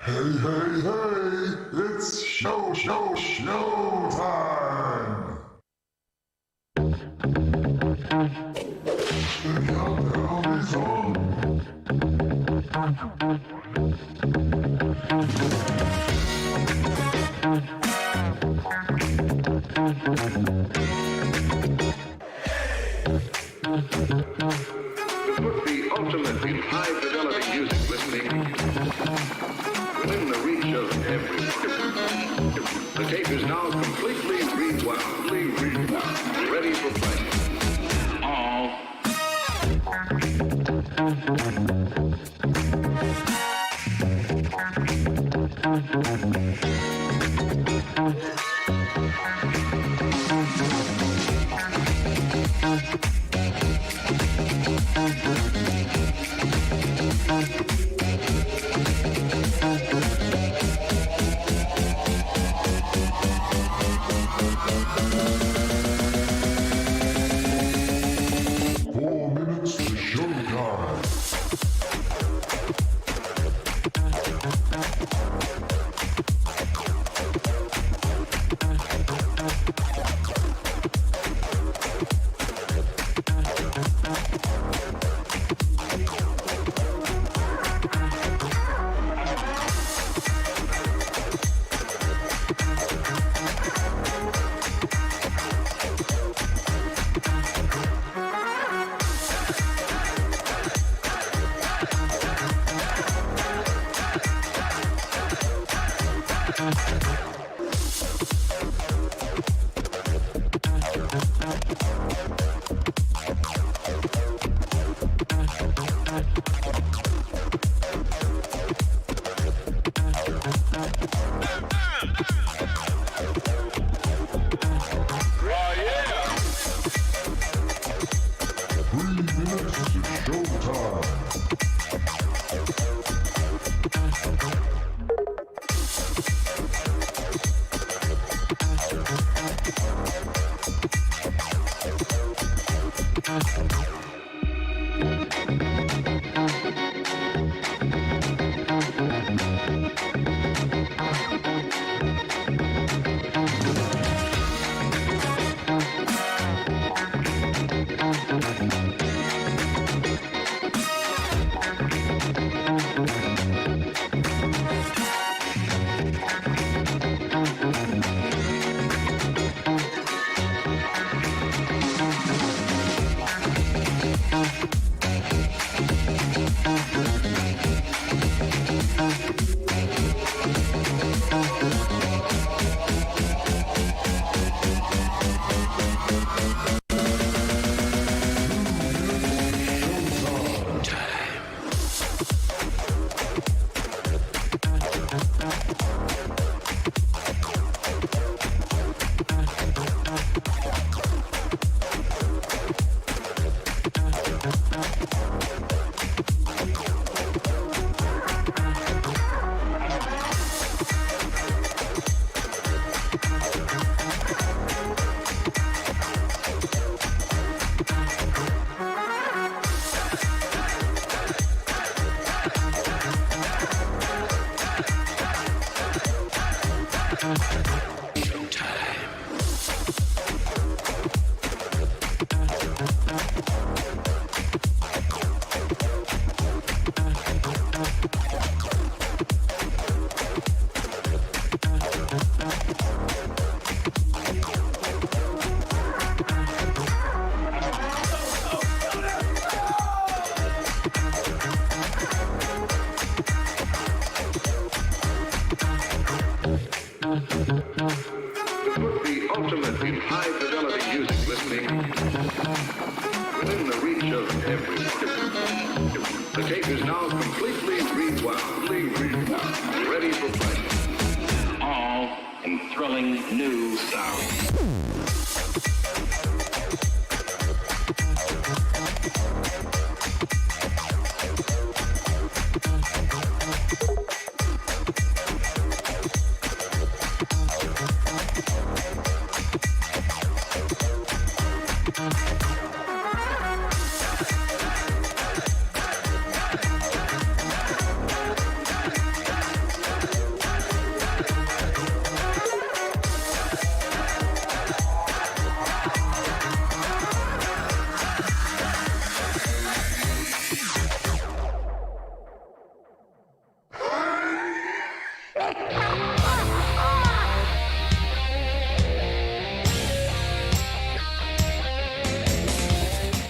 Hey, hey, hey, it's show time! The countdown is on! 4 minutes to showtime!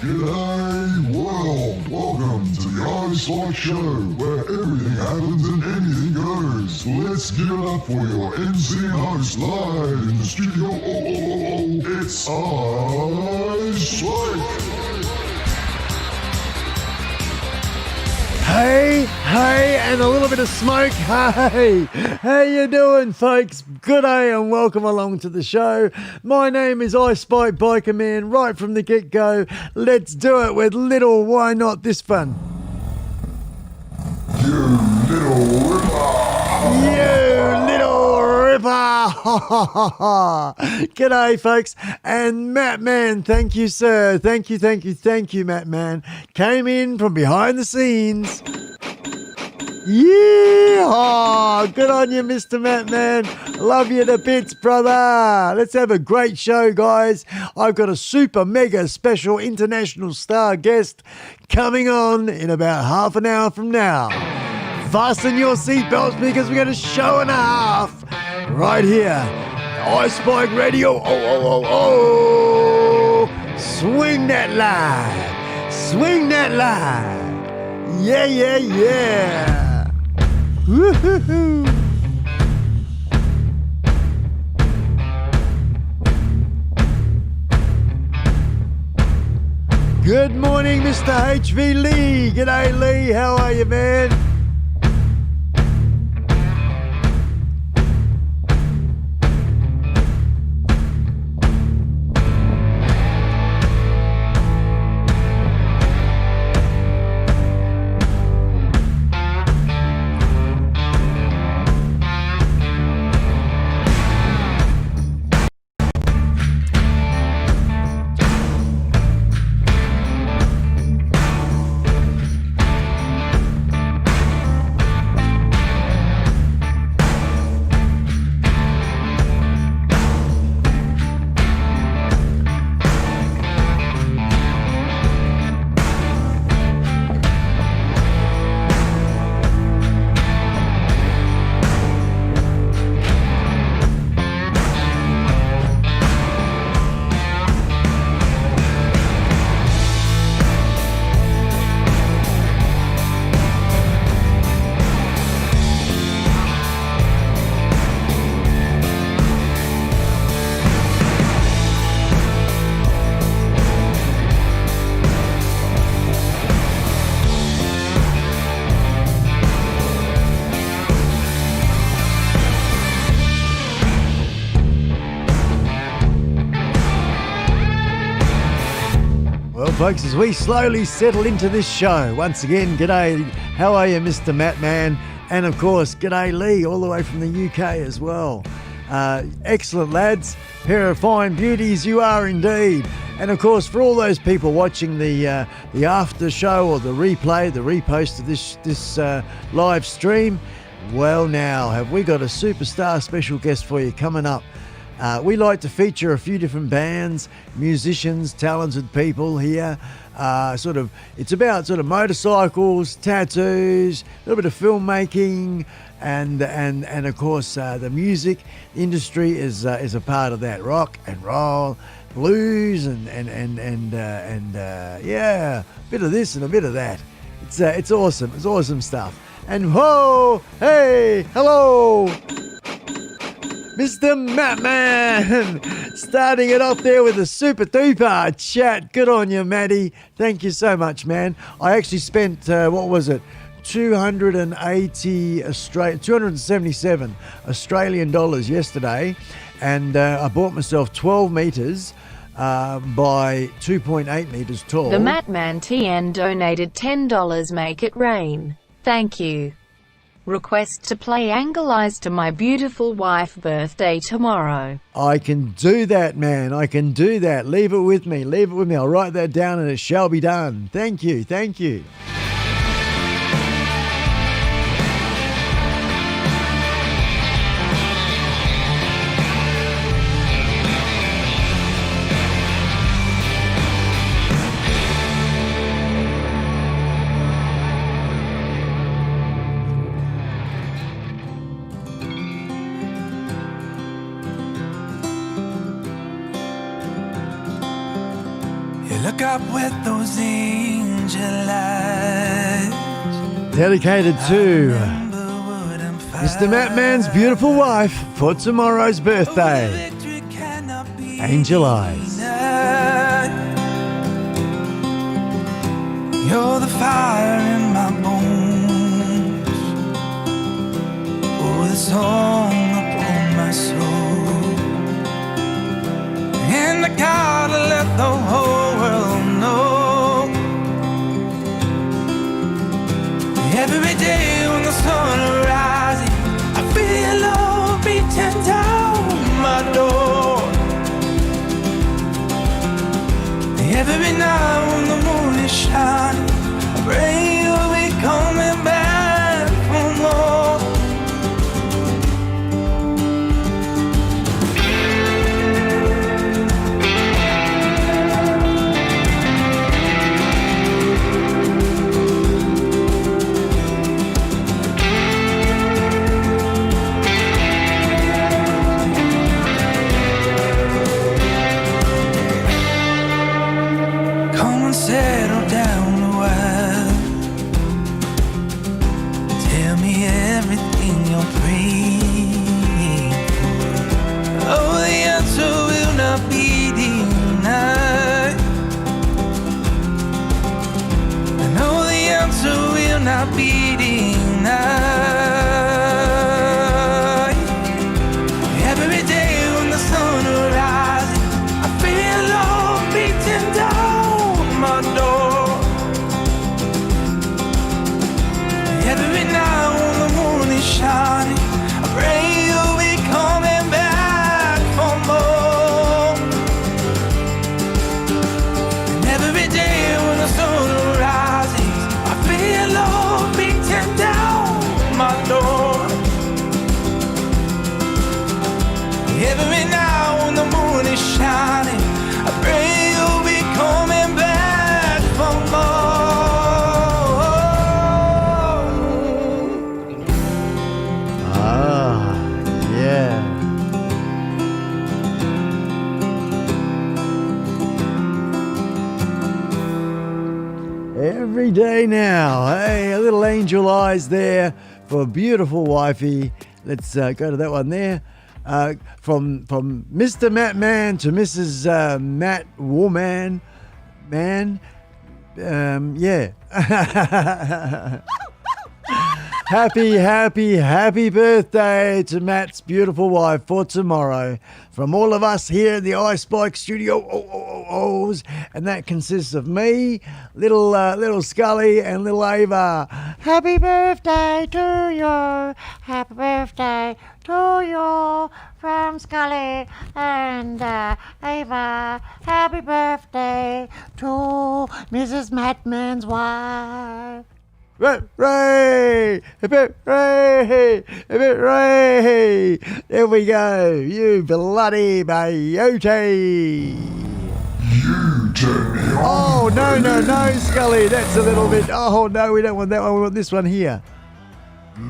G'day world! Welcome to the iSpike show, where everything happens and anything goes. Let's give it up for your MC and host live in the studio. It's iSpike! Hey, and a little bit of smoke. Hey, how you doing, folks? Good day and welcome along to the show. My name is iSpike Biker Man, right from the get-go. Let's do it with little why not this fun. You little ripper! You little ripper! G'day, folks. And Matt Man, thank you, sir. Thank you, Matt Man. Came in from behind the scenes. Yeah, good on you, Mr. Matt Man. Love you to bits, brother. Let's have a great show, guys. I've got a super mega special international star guest coming on in about half an hour from now. Fasten your seatbelts because we got a show and a half right here. iSpike Radio. Oh. Swing that line. Swing that line. Yeah. Woo-hoo-hoo. Good morning, Mr. HV Lee. G'day, Lee. How are you, man? Folks, as we slowly settle into this show, once again, g'day, how are you, Mr. Matt Man? And of course, g'day Lee, all the way from the UK as well. Excellent, lads. Pair of fine beauties you are indeed. And of course, for all those people watching the after show or the replay, the repost of this live stream, well now, have we got a superstar special guest for you coming up. We like to feature a few different bands, musicians, talented people here. It's about sort of motorcycles, tattoos, a little bit of filmmaking, and of course the music industry is a part of that. Rock and roll, blues, and yeah, a bit of this and a bit of that. It's awesome. It's awesome stuff. And whoa, hey, hello. Mr. Matt Man, starting it off there with a super duper chat. Good on you, Matty. Thank you so much, man. I actually spent, 277 Australian dollars yesterday, and I bought myself 12 metres by 2.8 metres tall. The Matt Man TN donated $10. Make it rain. Thank you. Request to play Angle Eyes to my beautiful wife birthday tomorrow. I can do that, man. I can do that. Leave it with me. I'll write that down and it shall be done. Thank you. look up with those angel eyes. Dedicated to Remember what I'm Mr. Matman's beautiful wife for tomorrow's birthday, Victory cannot be Angel Eyes. denied. You're the fire in my bones. Oh, the song upon my soul. And I gotta let the whole world know. Every day when the sun rises, I feel love beating down my door. Every night when the moon is shining, I pray you'll be coming back for more. Come and settle down a while. Tell me everything you're praying for. Oh, the answer will not be denied. I know the answer will not be denied. Every day when the sun rises, I feel love beating down my door. Every night when the moon is shining, I pray you'll be coming back for more. And every day when the sun rises, I feel love beating down my door. Every night when the moon is shining, I pray you'll be coming back for more. Ah, yeah. Every day now. Hey, a little Angel Eyes there for a beautiful wifey. Let's go to that one there. From Mr. Matt Man to Mrs. Matt Woman. Man. Yeah. Happy birthday to Matt's beautiful wife for tomorrow. From all of us here in the iSpike studio, and that consists of me, little Scully, and little Ava. Happy birthday to you. Happy birthday to you from Scully and Ava. Happy birthday to Mrs. Matman's wife. Hooray! Hooray! Hooray! There we go. You bloody peyote! You turn me on. Oh, no, Scully. That's a little bit... Oh, no, we don't want that one. We want this one here.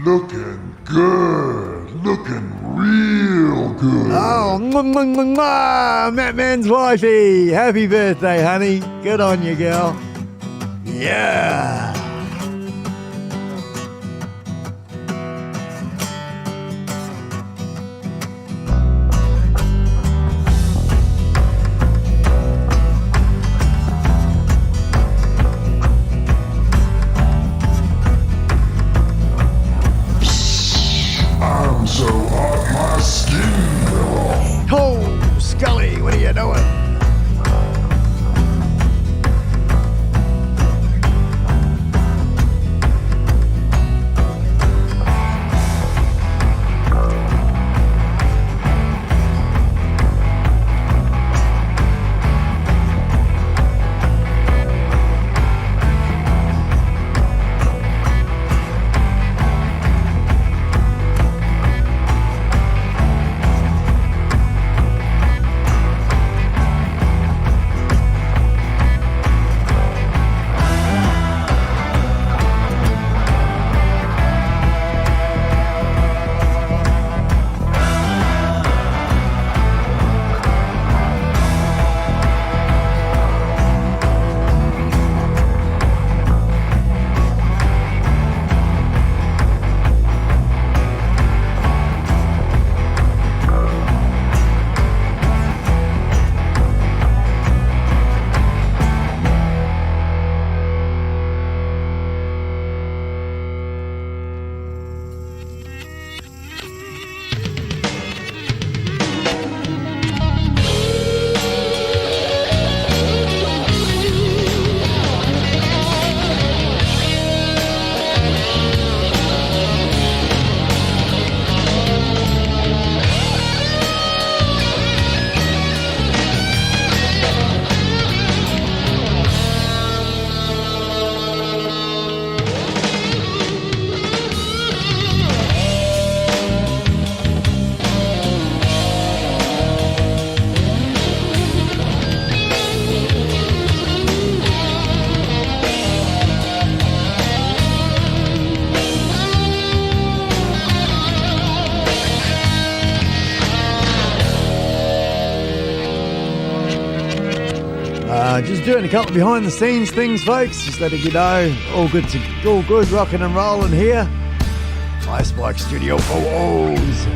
Looking good. Looking real good. Oh, Matt Man's wifey. Happy birthday, honey. Good on you, girl. Yeah. I'm so hot, my skin fell off. Oh, Scully, what are you doing? Just doing a couple of behind the scenes things, folks. Just letting you know, all good, rocking and rolling here. iSpike Studio Photos.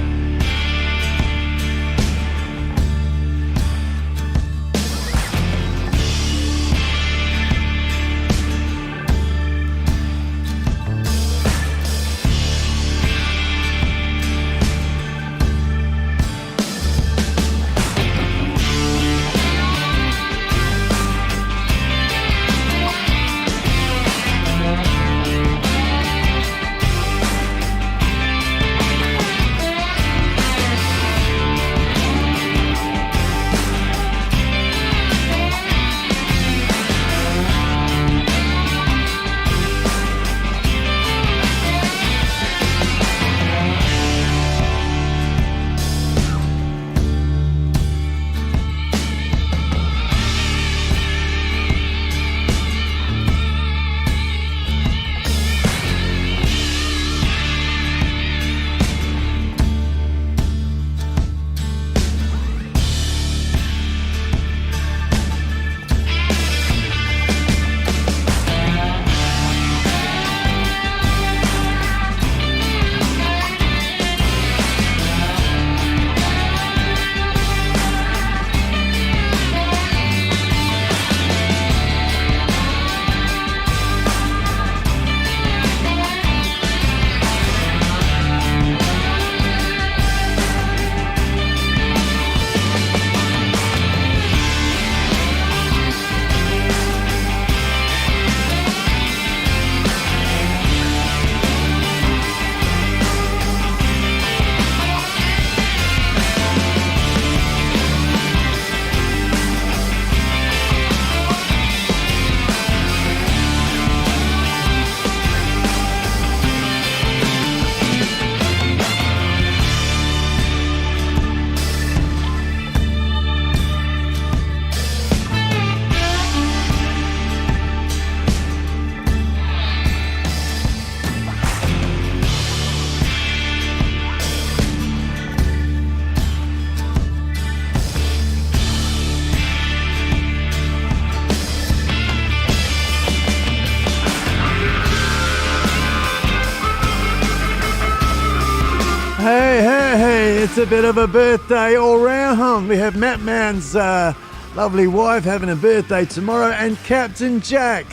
Hey, it's a bit of a birthday all round. We have Matt Man's lovely wife having a birthday tomorrow, and Captain Jack.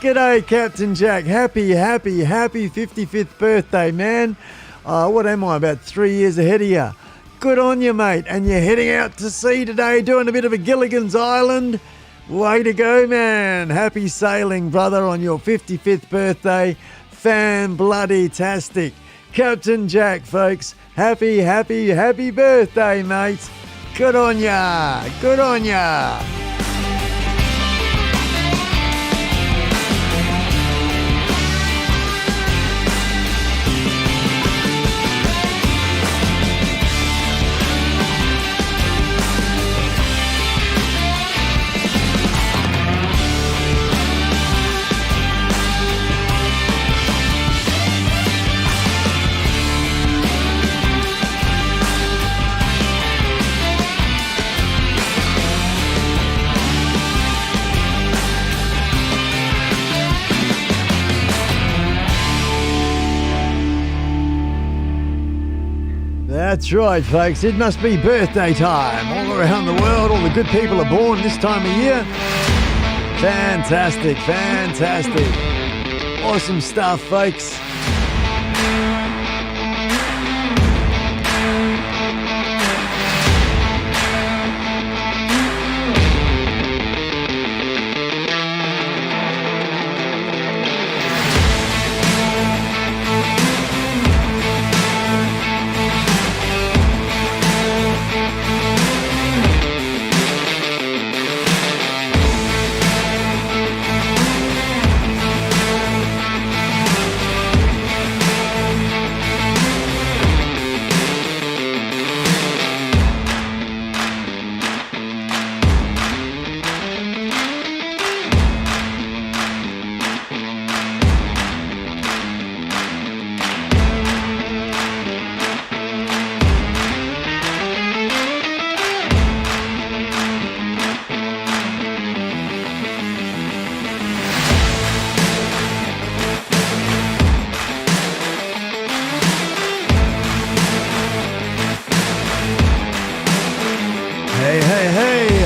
G'day, Captain Jack. Happy 55th birthday, man. What am I, about 3 years ahead of you? Good on you, mate. And you're heading out to sea today, doing a bit of a Gilligan's Island. Way to go, man. Happy sailing, brother, on your 55th birthday. Fan-bloody-tastic. Captain Jack, folks. Happy birthday, mate. Good on ya. Good on ya. That's right, folks. It must be birthday time. All around the world, all the good people are born this time of year. Fantastic. Awesome stuff, folks.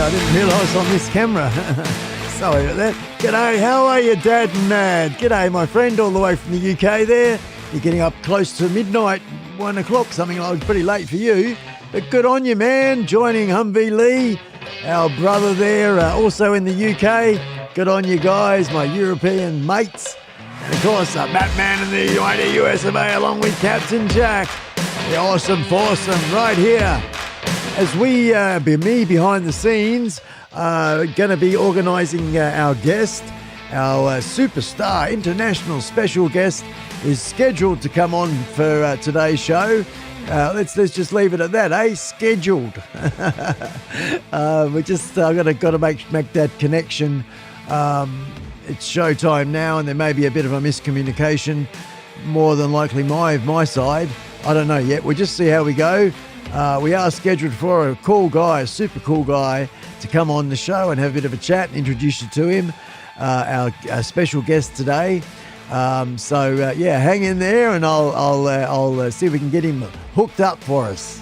I didn't realise on this camera. Sorry about that. G'day, how are you, Dad and Nad? G'day, my friend, all the way from the UK there. You're getting up close to midnight, 1 o'clock, something like pretty late for you. But good on you, man, joining Humvee Lee, our brother there, also in the UK. Good on you guys, my European mates. And of course, Batman in the US of A, along with Captain Jack. The awesome foursome right here. As me behind the scenes, going to be organising our guest, our superstar international special guest is scheduled to come on for today's show. Let's just leave it at that, eh? Scheduled. I've got to make that connection. It's showtime now, and there may be a bit of a miscommunication, more than likely my side. I don't know yet. We'll just see how we go. We are scheduled for a cool guy, a super cool guy, to come on the show and have a bit of a chat and introduce you to him, our special guest today. Hang in there, and I'll see if we can get him hooked up for us.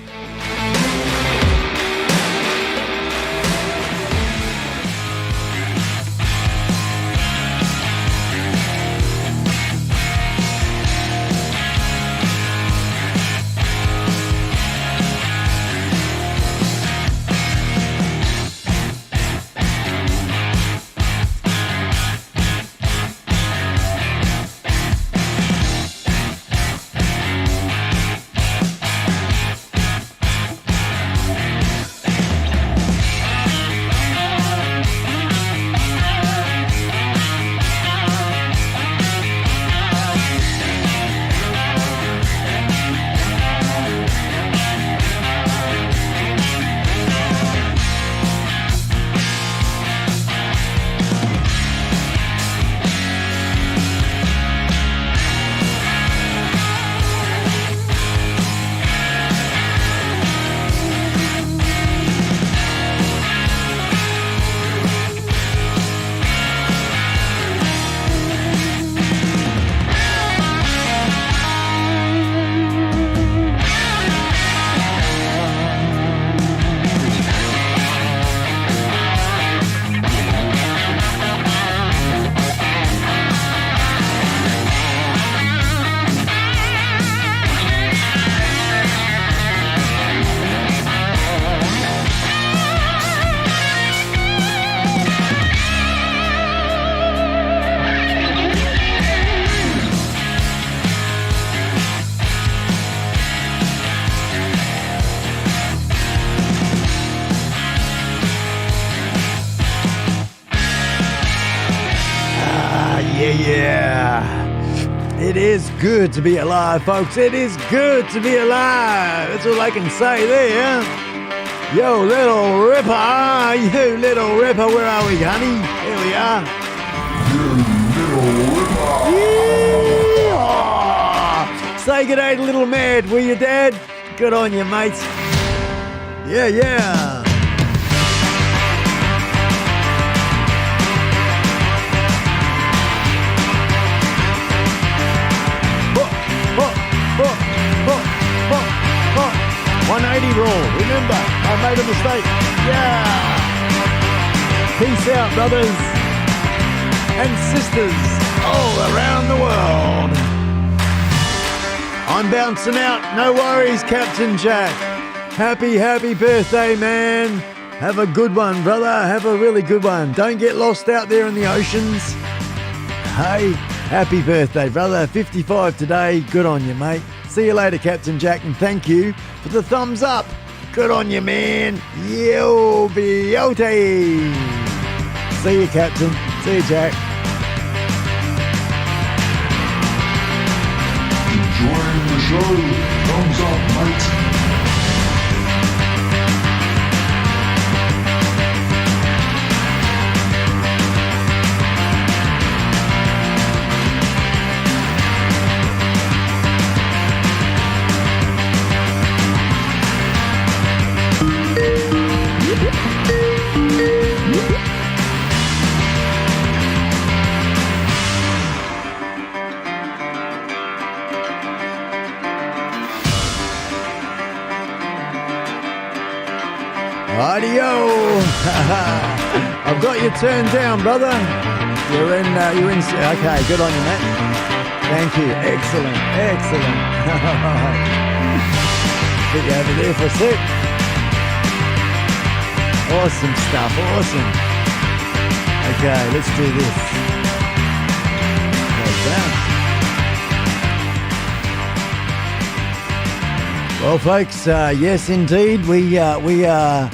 It is good to be alive, folks. It is good to be alive. That's all I can say there. Yo, little ripper. You little ripper. Where are we, honey? Here we are. You little ripper. Yeah. Say good day to little Mad, will you, Dad? Good on you, mates. Yeah. Oh. 180 roll. Remember, I made a mistake. Yeah. Peace out, brothers and sisters all around the world. I'm bouncing out. No worries, Captain Jack. Happy birthday, man. Have a good one, brother. Have a really good one. Don't get lost out there in the oceans. Hey, happy birthday, brother. 55 today. Good on you, mate. See you later, Captain Jack, and thank you for the thumbs up. Good on you, man. Yo, beauty. See you, Captain. See you, Jack. Enjoying the show? Thumbs up, mate. I've got you turned down, brother. You're in. Okay, good on you, Matt. Thank you. Excellent. Put you over there for a sec. Awesome stuff. Awesome. Okay, let's do this. Goes down. Well, folks, yes, indeed, we are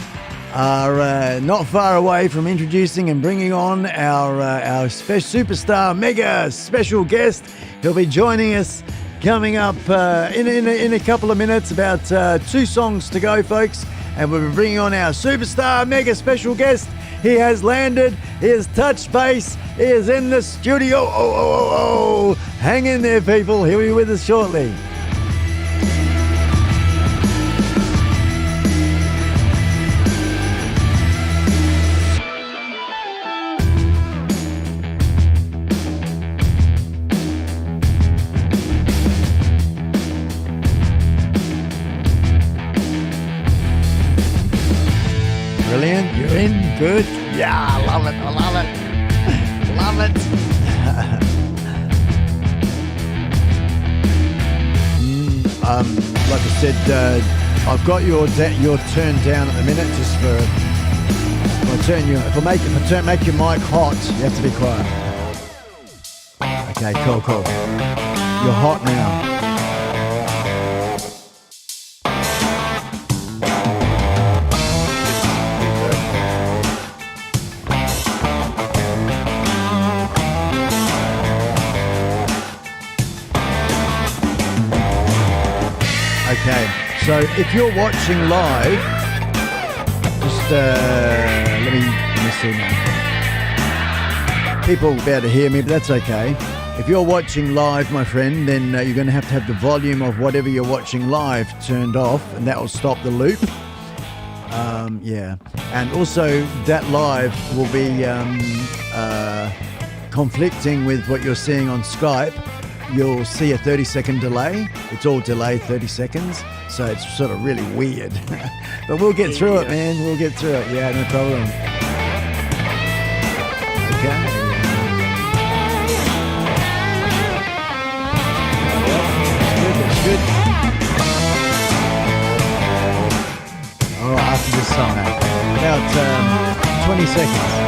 not far away from introducing and bringing on our superstar, mega special guest. He'll be joining us coming up in a couple of minutes, about 2 songs to go, folks. And we'll be bringing on our superstar, mega special guest. He has landed. He has touched base. He is in the studio. Oh. Hang in there, people. He'll be with us shortly. Brilliant. You're in. Good. Yeah, I love it. Like I said, I've got your turned down at the minute. Just for if I make your mic hot, you have to be quiet. Okay, cool. You're hot now. Okay, so if you're watching live, just let me see now. People will be able to hear me, but that's okay. If you're watching live, my friend, then you're going to have the volume of whatever you're watching live turned off, and that will stop the loop. Yeah, and also that live will be conflicting with what you're seeing on Skype. You'll see a 30-second delay. It's all delayed 30 seconds, so it's sort of really weird. But we'll get through it, man. We'll get through it. Yeah, no problem. Okay. That's good. All right, after this song, about 20 seconds.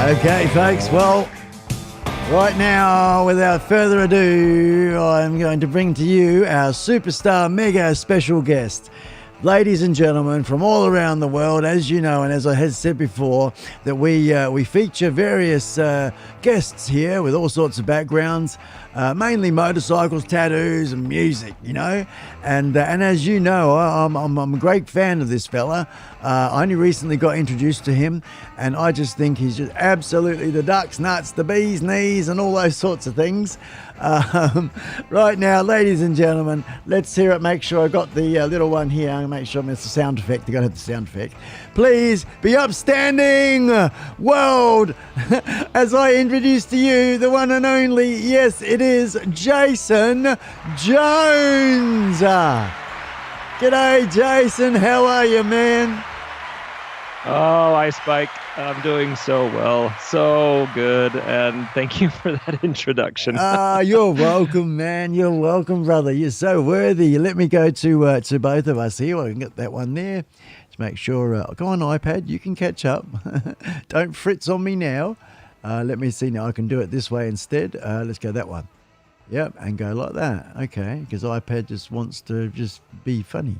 Okay, folks, well, right now, without further ado, I'm going to bring to you our superstar mega special guest. Ladies and gentlemen, from all around the world, as you know, and as I had said before, that we feature various guests here with all sorts of backgrounds, mainly motorcycles, tattoos, and music, you know. And as you know, I'm a great fan of this fella. I only recently got introduced to him, and I just think he's just absolutely the duck's nuts, the bee's knees, and all those sorts of things. Right now, ladies and gentlemen, let's hear it. Make sure I got the little one here. I'm make sure it's the sound effect. I gotta have the sound effect. Please be upstanding, world, as I introduce to you the one and only. Yes, it is Jason Jones. G'day, Jason. How are you, man? Oh, iSpike, I'm doing so well, so good, and thank you for that introduction. You're welcome, man. You're welcome, brother. You're so worthy. You let me go to both of us here. I can get that one there. Just make sure. Go on, iPad. You can catch up. Don't fritz on me now. Let me see now. I can do it this way instead. Let's go that one. Yep, and go like that. Okay, because iPad just wants to just be funny.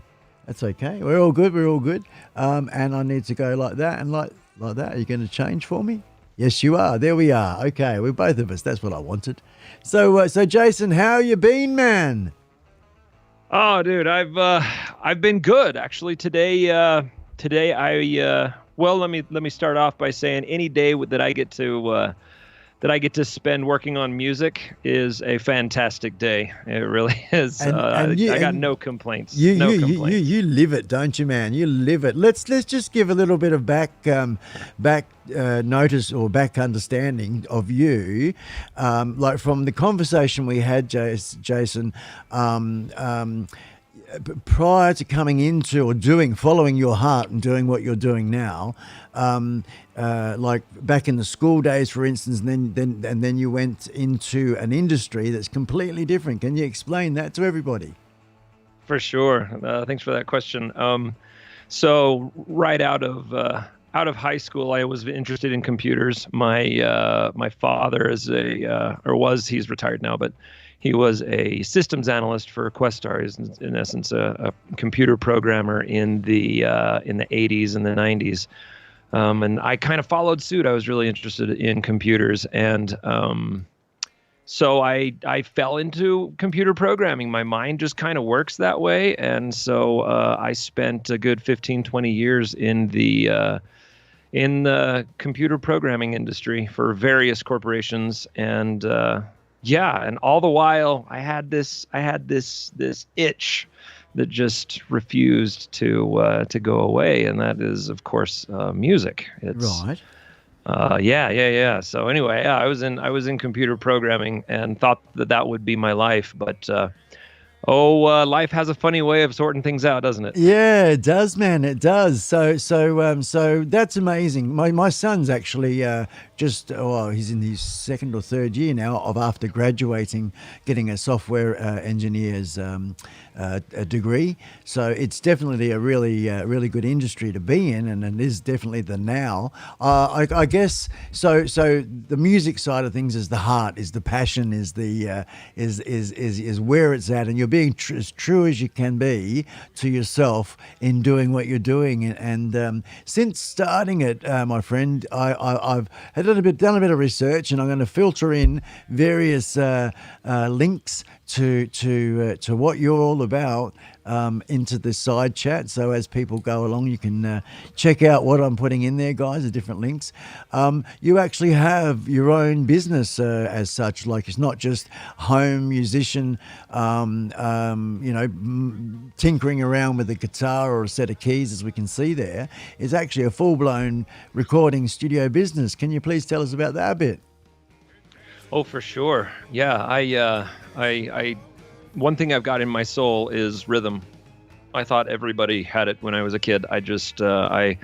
That's okay. We're all good. We're all good. And I need to go like that and like that. Are you going to change for me? Yes, you are. There we are. Okay, we're both of us. That's what I wanted. So Jason, how you been, man? Oh, dude, I've been good actually. Today I well, let me start off by saying any day that I get to that I get to spend working on music is a fantastic day. It really is. I got no complaints. No complaints. You live it, don't you, man? You live it. Let's just give a little bit of back notice or back understanding of you, like from the conversation we had, Jason. Prior to coming into or following your heart and doing what you're doing now, like back in the school days, for instance, and then you went into an industry that's completely different. Can you explain that to everybody? For sure. Thanks for that question. So right out of high school, I was interested in computers. My father he's retired now, but he was a systems analyst for Questar. He's in essence a computer programmer in the 80s and the 90s. And I kind of followed suit. I was really interested in computers, and so I fell into computer programming. My mind just kind of works that way, and so I spent a good 15, 20 years in the computer programming industry for various corporations, and and all the while I had this itch that just refused to go away, and that is, of course, music. It's, right. Yeah. So anyway, I was in computer programming and thought that would be my life, but life has a funny way of sorting things out, doesn't it? Yeah, it does, man. It does. So that's amazing. My son's actually he's in his second or third year now of after graduating, getting a software engineer's a degree. So it's definitely a really good industry to be in, and it is definitely the now. I guess so. The music side of things is the heart, is the passion, is the is where it's at, and you're being as true as you can be to yourself in doing what you're doing. And since starting it, my friend, I've done a bit of research, and I'm going to filter in various links to what you're all about into the side chat. So as people go along, you can check out what I'm putting in there, guys, the different links. You actually have your own business as such, like it's not just home musician, tinkering around with a guitar or a set of keys, as we can see there. It's actually a full-blown recording studio business. Can you please tell us about that a bit? Oh, for sure. Yeah, I one thing I've got in my soul is rhythm. I thought everybody had it when I was a kid. I just I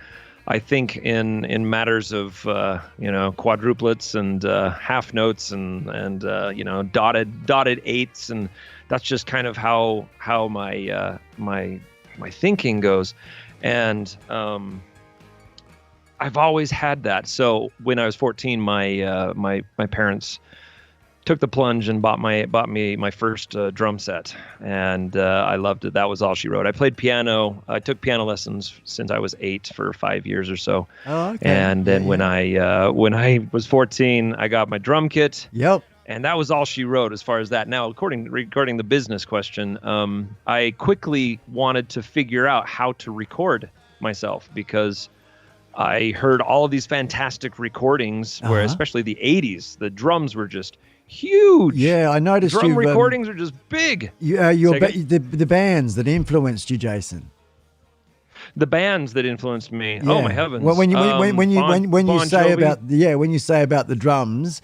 think in matters of quadruplets and half notes and dotted eighths, and that's just kind of how my my thinking goes. And I've always had that. So when I was 14, my parents took the plunge and bought me my first drum set, and I loved it. That was all she wrote. I played piano. I took piano lessons since I was 8 for 5 years or so. Oh, okay. And then when I was 14, I got my drum kit. Yep. And that was all she wrote as far as that. Now, regarding the business question, I quickly wanted to figure out how to record myself, because I heard all of these fantastic recordings where, especially the 80s, the drums were just huge. Yeah, I noticed drum recordings are just big. The bands that influenced you, Jason. The bands that influenced me. Yeah. Oh my heavens! Well, when you say Jovi. about the drums,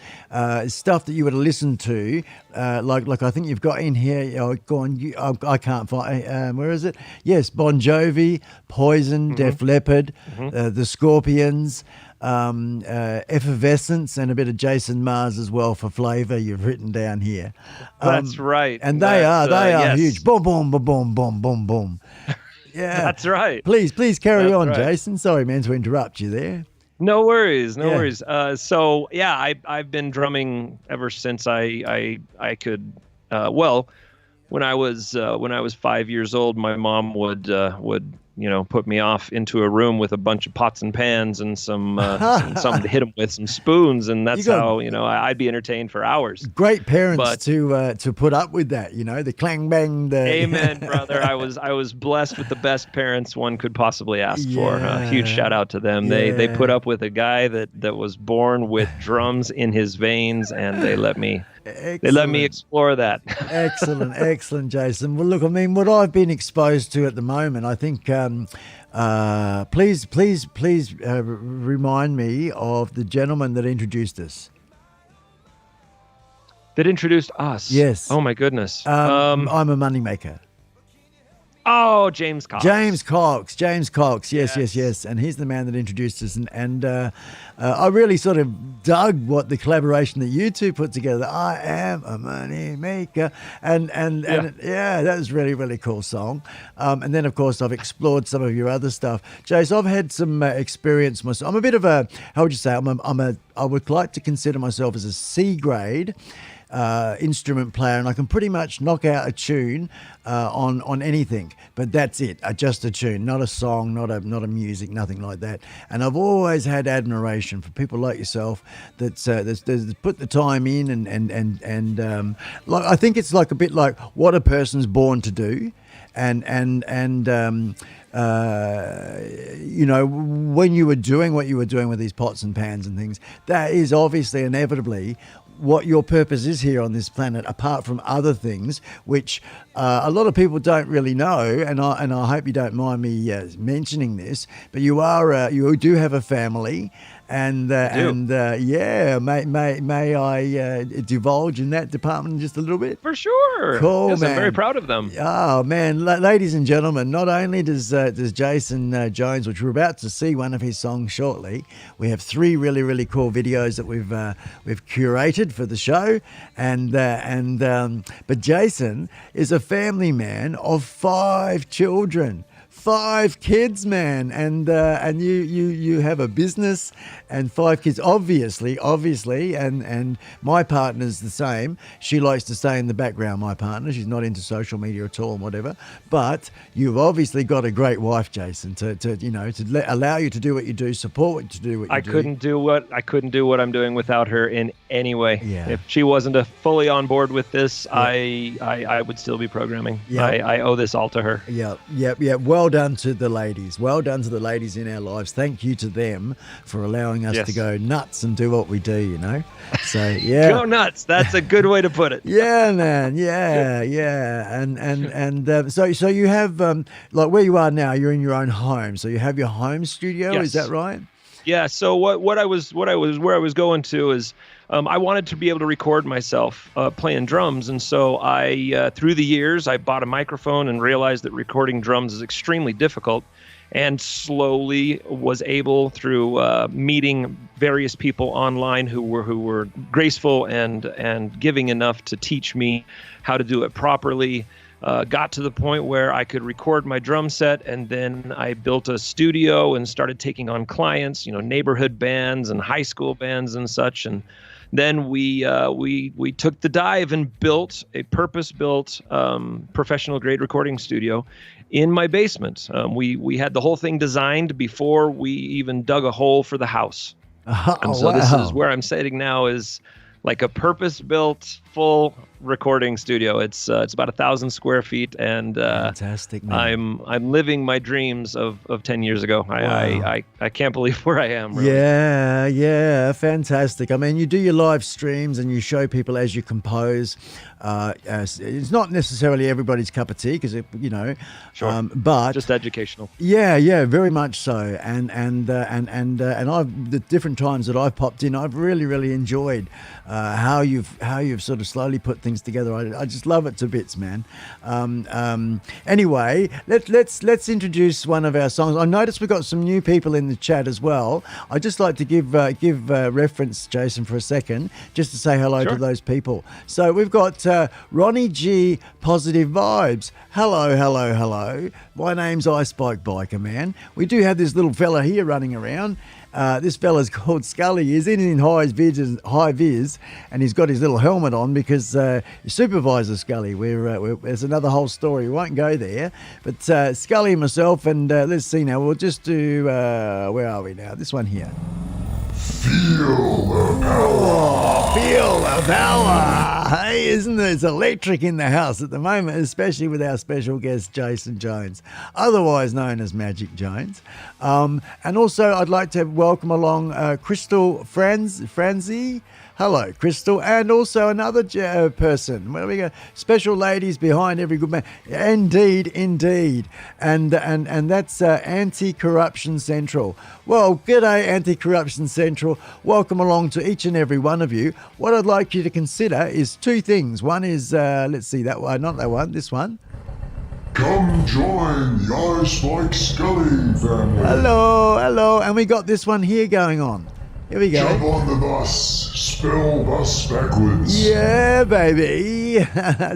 stuff that you would listen to, like I think you've got in here. Oh, go on, I can't find. Where is it? Yes, Bon Jovi, Poison, Def Leppard, the Scorpions, Effervescence, and a bit of Jason Mars as well for flavour. You've written down here. That's right. And they are yes. huge. Boom, boom, boom, boom, boom, boom, boom. Yeah, that's right. Please carry on, right. Jason. Sorry, man, to interrupt you there. No worries. So yeah, I've been drumming ever since I could. When I was 5 years old, my mom would put me off into a room with a bunch of pots and pans and something to hit them with, some spoons, and that's how I'd be entertained for hours. Great parents to put up with that, the clang bang. Amen, brother. I was blessed with the best parents one could possibly ask for. A huge shout out to them. They put up with a guy that was born with drums in his veins, and they let me explore that. Excellent, Jason. Well, look, I mean, what I've been exposed to at the moment, I think, please remind me of the gentleman that introduced us. That introduced us? Yes. Oh, my goodness. I'm a moneymaker. Oh, James Cox. James Cox. Yes. And he's the man that introduced us. And I really sort of dug what the collaboration that you two put together. I am a money maker. And that was really, really cool song. And then, of course, I've explored some of your other stuff. Jace, I've had some experience myself. I'm a bit of a, how would you say, I would like to consider myself as a C grade instrument player, and I can pretty much knock out a tune on anything, but that's it, just a tune, not a song, not a music, nothing like that. And I've always had admiration for people like yourself that's put the time in, and like, I think it's like a bit like what a person's born to do, and when you were doing what you were doing with these pots and pans and things, that is obviously inevitably what your purpose is here on this planet, apart from other things, which a lot of people don't really know. And I hope you don't mind me mentioning this, but you do have a family. And may I divulge in that department just a little bit? For sure. Cool, yes, man. I'm very proud of them. Oh man, ladies and gentlemen, not only does Jason Jones, which we're about to see one of his songs shortly, we have 3 really, really cool videos that we've curated for the show, but Jason is a family man of 5 children. 5 kids, man, and you have a business and 5 kids, obviously, and my partner's the same. She likes to stay in the background, my partner. She's not into social media at all and whatever, but you've obviously got a great wife, Jason, to allow you to do what you do, support what you do. I couldn't do what I'm doing without her in any way. Yeah. If she wasn't fully on board with this, I would still be programming. Yeah. I owe this all to her. Yeah. Well done to the ladies. Well done to the ladies in our lives. Thank you to them for allowing us to go nuts and do what we do, So, yeah. Go nuts. That's a good way to put it. Yeah, man. Yeah. And so you have, like where you are now, you're in your own home. So you have your home studio. Yes. Is that right? Yeah. So where I was going to is, I wanted to be able to record myself playing drums, and so I, through the years, I bought a microphone and realized that recording drums is extremely difficult, and slowly was able, through meeting various people online who were graceful and giving enough to teach me how to do it properly. Got to the point where I could record my drum set, and then I built a studio and started taking on clients, neighborhood bands and high school bands and such. And then we took the dive and built a purpose-built professional grade recording studio in my basement. We had the whole thing designed before we even dug a hole for the house. This is where I'm sitting now, is like a purpose-built full recording studio. It's about 1,000 square feet, and fantastic, man. I'm living my dreams of 10 years ago. I can't believe where I am. Really. Yeah, fantastic. I mean, you do your live streams and you show people as you compose. It's not necessarily everybody's cup of tea, because Sure. But just educational. Yeah, very much so. And I've, the different times that I've popped in, I've really enjoyed how you've sort of slowly put things together. I just love it to bits, man. Anyway, let's introduce one of our songs. I noticed we've got some new people in the chat as well. I'd just like to give reference, Jason, for a second, just to say hello to those people. So we've got Ronnie G, Positive Vibes. Hello. My name's iSpike Biker, man. We do have this little fella here running around. This fella's called Scully. He's in high vis, and he's got his little helmet on because Supervisor Scully. There's another whole story. We won't go there. But Scully and myself, and let's see now. We'll just do, where are we now? This one here. Feel the power. Feel the power. Hey, isn't it? It's electric in the house at the moment, especially with our special guest, Jason Jones, otherwise known as Magic Jones. And also, I'd like to welcome along Crystal Franzi. Hello, Crystal, and also another person. Where we go? Special ladies behind every good man. Indeed. And that's Anti-Corruption Central. Well, g'day, Anti-Corruption Central. Welcome along to each and every one of you. What I'd like you to consider is two things. One is, let's see, that one, not that one, this one. Come join the iSpike Scully family. Hello, and we got this one here going on. Here we go. Jump on the bus. Spell bus backwards. Yeah, baby.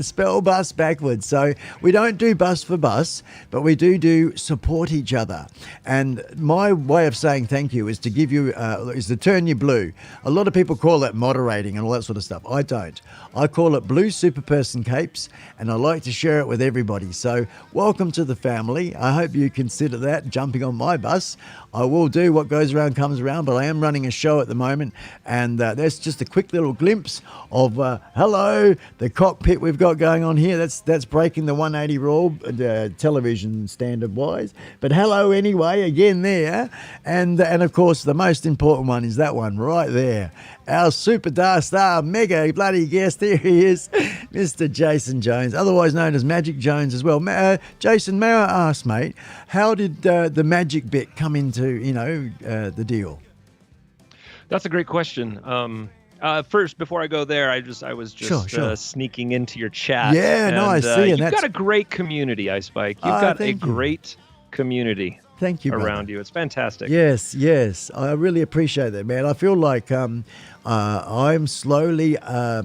Spell bus backwards. So we don't do bus for bus, but we do support each other. And my way of saying thank you is to give you, is to turn you blue. A lot of people call that moderating and all that sort of stuff. I don't. I call it blue super person capes, and I like to share it with everybody. So welcome to the family. I hope you consider that jumping on my bus. I will do what goes around comes around, but I am running a show at the moment, and there's just a quick little glimpse of hello, the cockpit we've got going on here. That's breaking the 180 rule, television standard wise, but hello anyway, again there, and of course the most important one is that one right there, our star mega bloody guest. Here he is, Mr. Jason Jones, otherwise known as Magic Jones as well. Jason, may I ask, mate, how did the magic bit come into the deal? That's a great question. First, before I go there, I was just sure. sneaking into your chat. Yeah, no, I see. You've got a great community, iSpike. You've got a great community. Thank you, brother. Around you. It's fantastic. Yes. I really appreciate that, man. I feel like I'm slowly I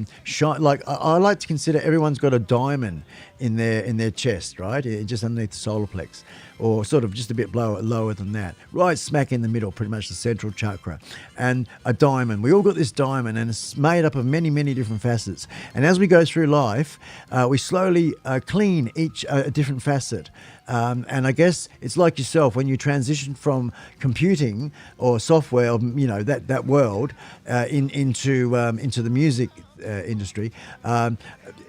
like to consider everyone's got a diamond in their chest, right? Just underneath the solar plex, or sort of just a bit lower than that, right smack in the middle, pretty much the central chakra, and a diamond. We all got this diamond, and it's made up of many, many different facets. And as we go through life, we slowly clean each a different facet. And I guess it's like yourself, when you transition from computing or software, that world into the music industry.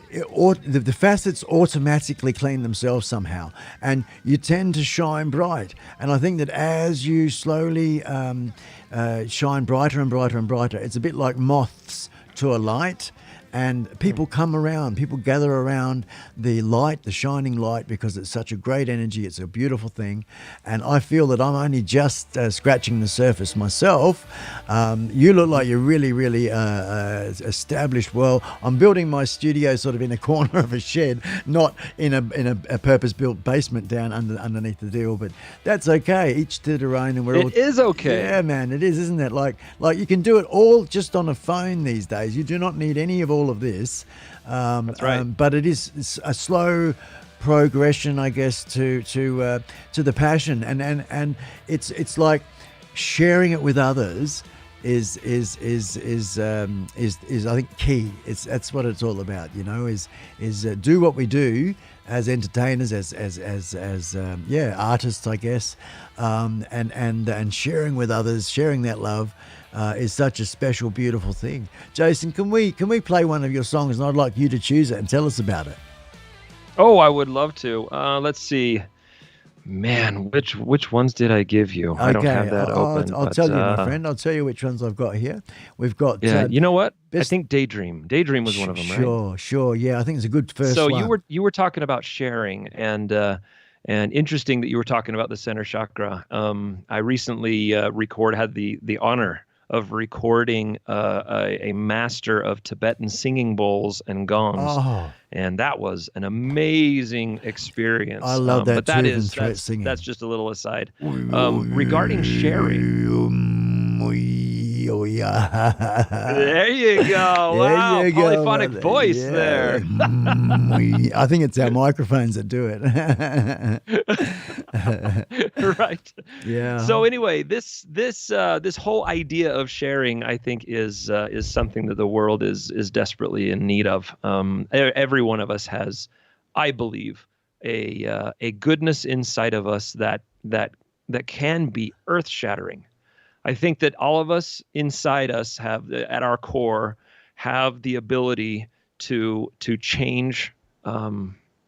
The facets automatically clean themselves somehow, and you tend to shine bright. And I think that as you slowly shine brighter and brighter and brighter, it's a bit like moths to a light. And people gather around the light, the shining light, because it's such a great energy. It's a beautiful thing. And I feel that I'm only just scratching the surface myself. You look like you're really, really established well. I'm building my studio sort of in a corner of a shed, not in a purpose-built basement down underneath the deal. But that's okay. Each to their own. And It is okay. Yeah, man, it is, isn't it? Like you can do it all just on a phone these days. You do not need any of all of this. That's right. But it's a slow progression, I guess, to the passion, and it's like sharing it with others is I think key. That's what it's all about, is do what we do as entertainers, as artists, I guess, and sharing with others, sharing that love. Is such a special, beautiful thing. Jason, can we play one of your songs, and I'd like you to choose it and tell us about it. Oh, I would love to. Let's see. Man, which ones did I give you? Okay, I don't have that open. I'll tell you, my friend. I'll tell you which ones I've got here. We've got. You know what? I think Daydream. Daydream was one of them, right? Sure. Yeah, I think it's a good first one. So you were talking about sharing, and interesting that you were talking about the center chakra. I recently had the honor of recording a master of Tibetan singing bowls and gongs, and that was an amazing experience. I love that. But singing. That's just a little aside. Regarding sharing, There you go. Wow, you go, polyphonic brother. voice Yeah. there. I think it's our microphones that do it. Right. Yeah. So anyway, this whole idea of sharing, I think, is something that the world is desperately in need of. Every one of us has, I believe, a goodness inside of us that can be earth shattering. I think that all of us inside us have, at our core, have the ability to change,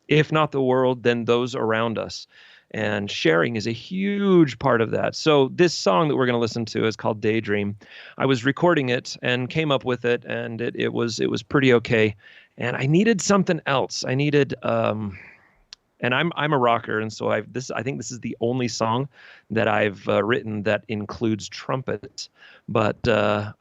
if not the world, then those around us. And sharing is a huge part of that. So this song that we're going to listen to is called Daydream. I was recording it and came up with it, and it was pretty okay. And I needed something else. I needed and I'm a rocker, and so I think this is the only song that I've written that includes trumpets. But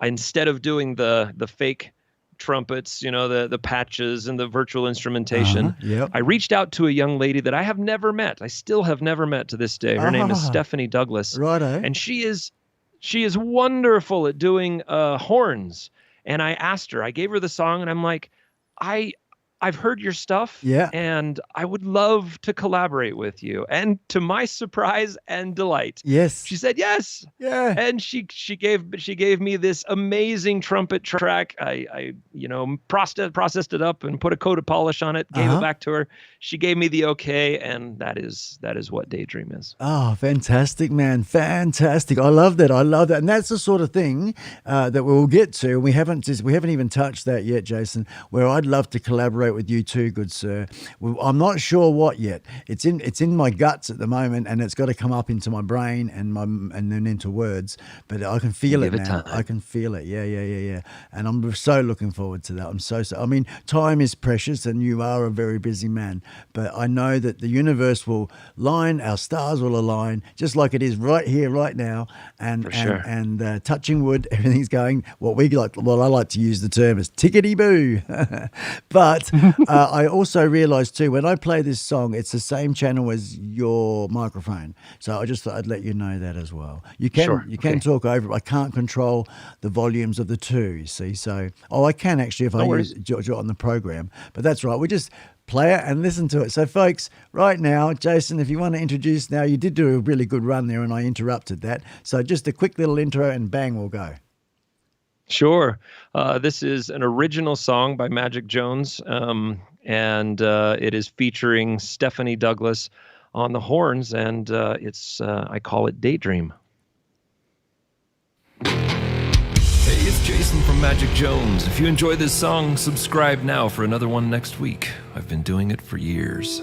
instead of doing the fake trumpets, the patches and the virtual instrumentation, Yep. I reached out to a young lady that I have never met. I still have never met to this day. Her name is Stephanie Douglas. Righto. And she is wonderful at doing horns. And I asked her, I gave her the song, and I'm like, I've heard your stuff, Yeah. and I would love to collaborate with you. And to my surprise and delight, Yes. she said yes. Yeah. And she gave me this amazing trumpet track. I processed it up and put a coat of polish on it, gave it back to her. She gave me the okay, and that is what Daydream is. Oh, fantastic, man. Fantastic. I love that. And that's the sort of thing that we'll get to. We haven't even touched that yet, Jason, where I'd love to collaborate with you too, good sir. I'm not sure what yet. It's in my guts at the moment, and it's got to come up into my brain and then into words. But I can feel it now. I can feel it. Yeah. And I'm so looking forward to that. I'm so. I mean, time is precious, and you are a very busy man. But I know that the universe will line, our stars will align, just like it is right here, right now. And For sure. and touching wood, everything's going. What I like to use the term is tickety boo. But I also realized too, when I play this song, it's the same channel as your microphone. So I just thought I'd let you know that as well. You can talk over it. I can't control the volumes of the two, you see. So, I can actually if I use it on the program. But that's right. We just play it and listen to it. So folks, right now, Jason, if you want to introduce now, you did do a really good run there and I interrupted that. So just a quick little intro and bang, we'll go. Sure. This is an original song by Magic Jones, and it is featuring Stephanie Douglas on the horns, and I call it Daydream. Hey, it's Jason from Magic Jones. If you enjoy this song, subscribe now for another one next week. I've been doing it for years.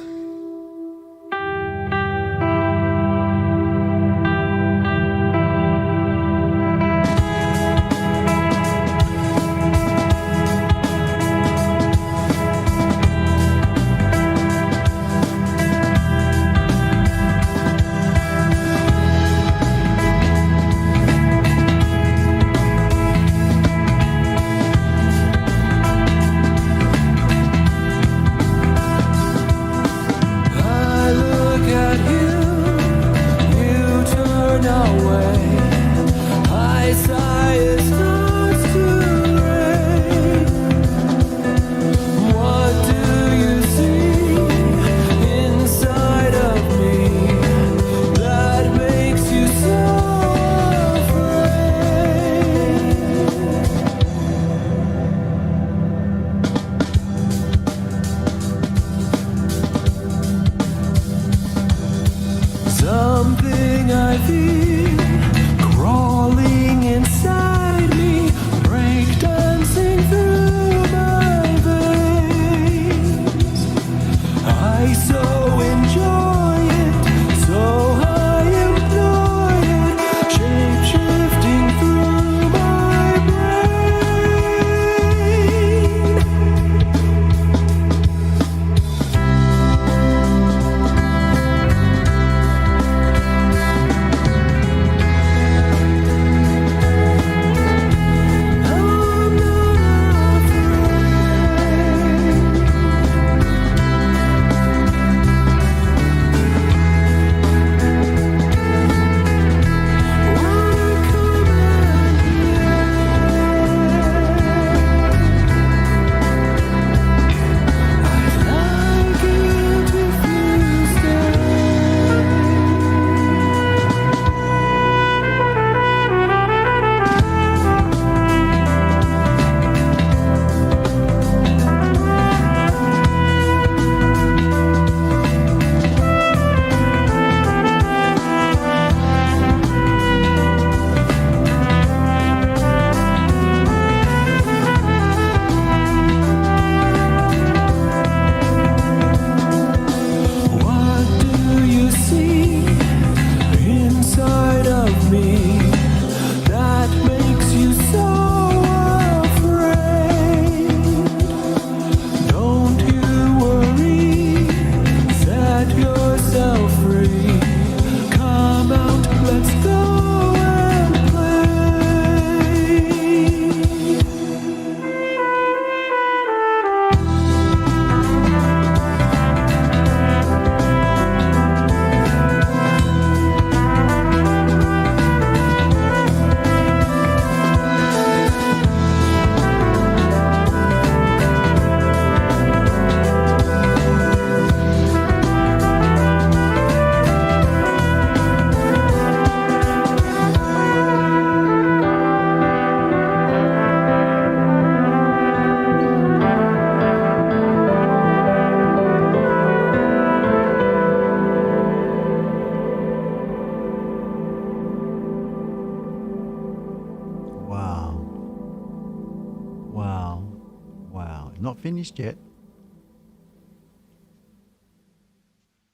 finished yet.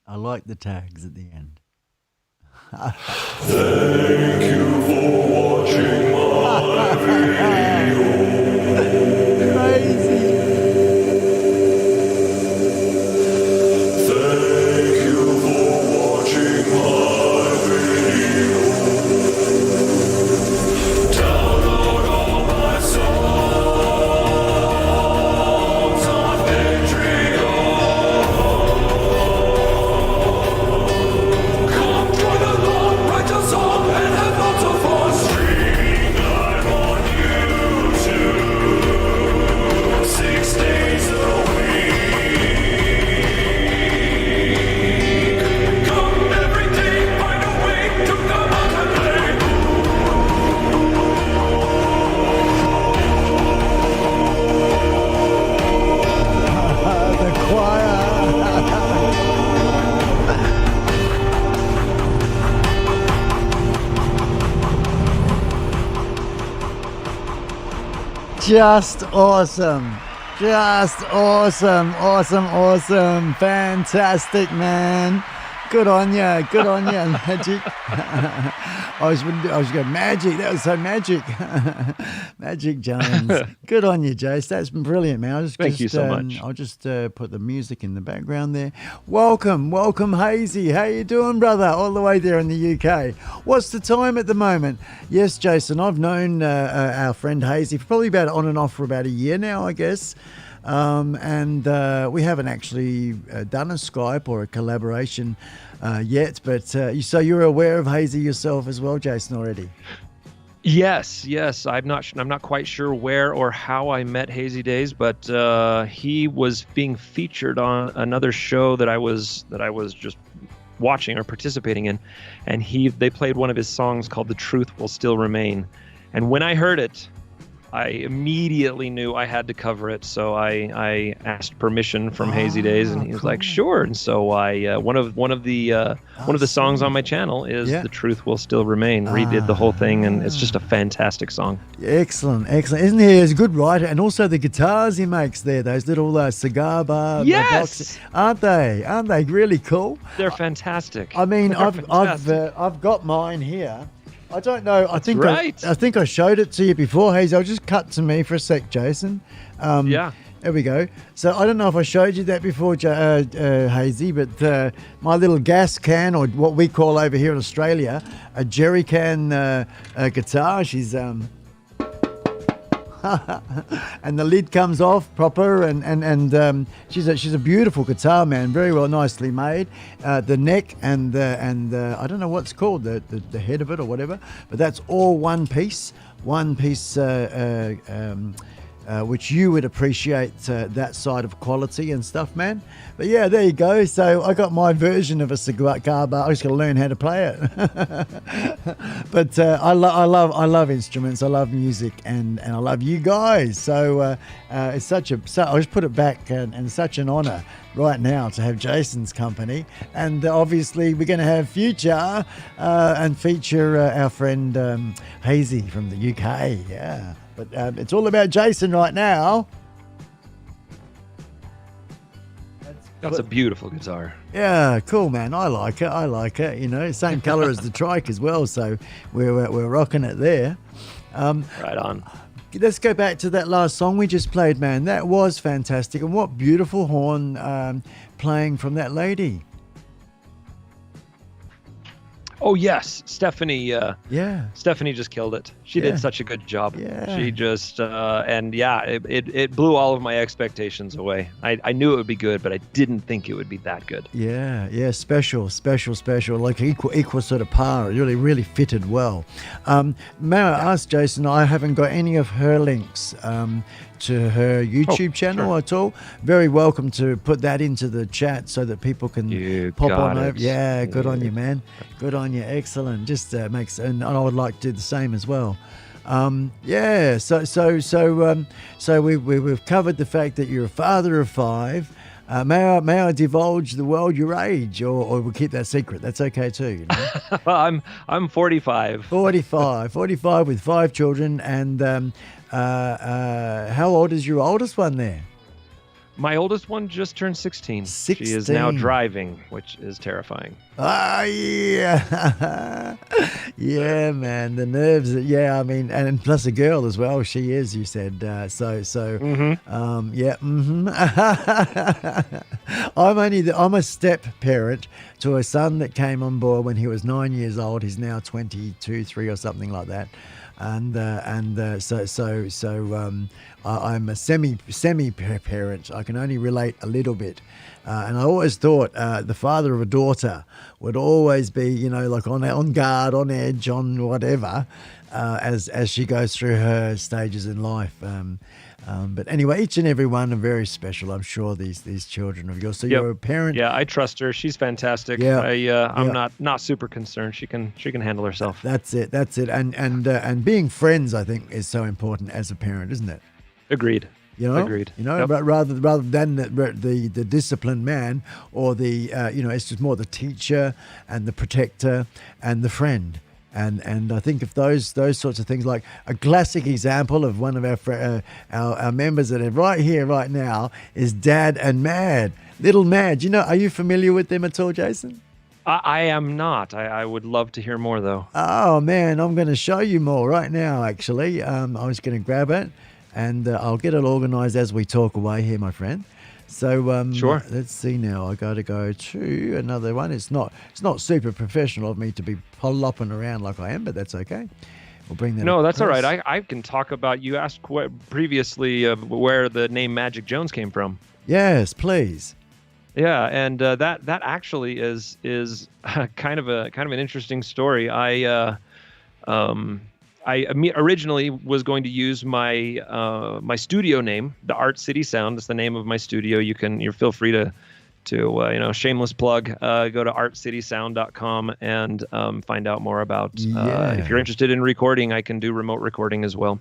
I like the tags at the end. Thank you for watching my video. Crazy. Thank you for watching my video. Download all my songs on Patreon. Come join the Lord, write a song, and have lots of fun. Stream live on YouTube 6 days a week. Come every day, find a way to come out and play. The choir. Just awesome. Just awesome. Awesome. Fantastic, man. Good on ya. Good on ya, Magic. I was going, Magic. That was so magic. Magic Jones. Good on you, Jace. That's been brilliant, man. Thank you so much. I'll just put the music in the background there. Welcome, Hazy. How you doing, brother? All the way there in the UK. What's the time at the moment? Yes, Jason, I've known our friend Hazy for probably about on and off for about a year now, I guess. And we haven't actually done a Skype or a collaboration yet, but so you're aware of Hazy yourself as well, Jason, already? Yes. I'm not quite sure where or how I met Hazy Days, but he was being featured on another show that I was just watching or participating in, and they played one of his songs called "The Truth Will Still Remain," and when I heard it, I immediately knew I had to cover it, so I asked permission from Hazy Days, and he was like, "Sure." And so I one of the songs on my channel is "The Truth Will Still Remain." Redid the whole thing, and it's just a fantastic song. Excellent. Isn't he? He's a good writer, and also the guitars he makes there, those little cigar bar boxes, aren't they? Aren't they really cool? They're fantastic. I mean, I've got mine here. I don't know. I think I showed it to you before, Hazy. I'll just cut to me for a sec, Jason. Yeah. There we go. So I don't know if I showed you that before, Hazy, but my little gas can, or what we call over here in Australia, a jerry can guitar. She's and the lid comes off proper, and she's a beautiful guitar, man. Very well, nicely made. The neck and I don't know what's called the head of it or whatever, but that's all one piece, which you would appreciate that side of quality and stuff, man. But yeah, there you go. So I got my version of a cigar bar. I just got to learn how to play it. But I love instruments. I love music, and I love you guys. So it's I just put it back, and such an honour right now to have Jason's company, and obviously we're going to have future and feature our friend Hazy from the UK. Yeah. But it's all about Jason right now. That's a beautiful guitar. Yeah, cool, man. I like it. You know, same colour as the trike as well. So we're rocking it there. Right on. Let's go back to that last song we just played, man. That was fantastic, and what beautiful horn playing from that lady. Oh yes, Stephanie. Stephanie just killed it. She did such a good job. Yeah. She just it blew all of my expectations away. I knew it would be good, but I didn't think it would be that good. Yeah, special. Like equal sort of par. It really fitted well. May I ask, Jason? I haven't got any of her links to her YouTube channel at all. Very welcome to put that into the chat so that people can pop on over. Yeah, good on you, man. Good on you. Excellent. Just makes, and I would like to do the same as well. So we've covered the fact that you're a father of 5. May I divulge the world your age, or we'll keep that secret? That's okay too. You know? I'm 45. 45 with 5 children, and how old is your oldest one there? My oldest one just turned 16. 16. She is now driving, which is terrifying. Oh, yeah. Yeah, man. The nerves. Yeah, I mean, and plus a girl as well. She is, you said. Yeah. I'm a step parent to a son that came on board when he was 9 years old. He's now 22, 3 or something like that. I'm a semi parent. I can only relate a little bit, and I always thought the father of a daughter would always be, like on guard, on edge, on whatever, as she goes through her stages in life. But anyway, each and every one are very special. I'm sure these children of yours. So you're a parent. Yeah, I trust her. She's fantastic. Yeah. I'm not super concerned. She can handle herself. That's it. And being friends, I think, is so important as a parent, isn't it? Agreed. Agreed. But rather than the disciplined man or it's just more the teacher and the protector and the friend. And I think if those sorts of things, like a classic example of one of our members that are right here, right now, is Dad and Mad, Little Mad. Are you familiar with them at all, Jason? I am not. I would love to hear more, though. Oh, man, I'm going to show you more right now, actually. I was going to grab it, and I'll get it organised as we talk away here, my friend. So sure. Let's see now. I got to go to another one. It's not super professional of me to be plopping around like I am, but that's okay. We'll bring that. No, that's all right. I can talk about. You asked previously where the name Magic Jones came from. Yes, please. Yeah, and that actually is kind of an interesting story. I originally was going to use my my studio name, the Art City Sound. That's the name of my studio. You feel free to shameless plug. Go to artcitysound.com and find out more about. If you're interested in recording, I can do remote recording as well.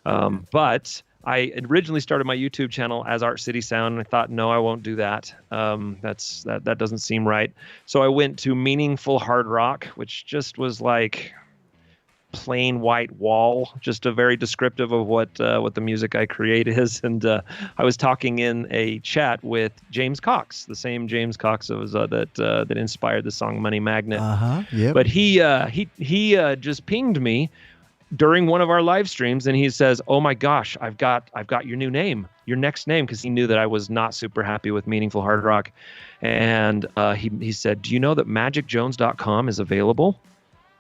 But I originally started my YouTube channel as Art City Sound, and I thought, no, I won't do that. That doesn't seem right. So I went to Meaningful Hard Rock, which just was like plain white wall, just a very descriptive of what the music I create is. And I was talking in a chat with James Cox, the same James Cox that inspired the song Money Magnet. Yep. But he just pinged me during one of our live streams, and he says, "Oh my gosh, I've got your new name, your next name," because he knew that I was not super happy with Meaningful Hard Rock. And he said, "Do you know that magicjones.com is available?"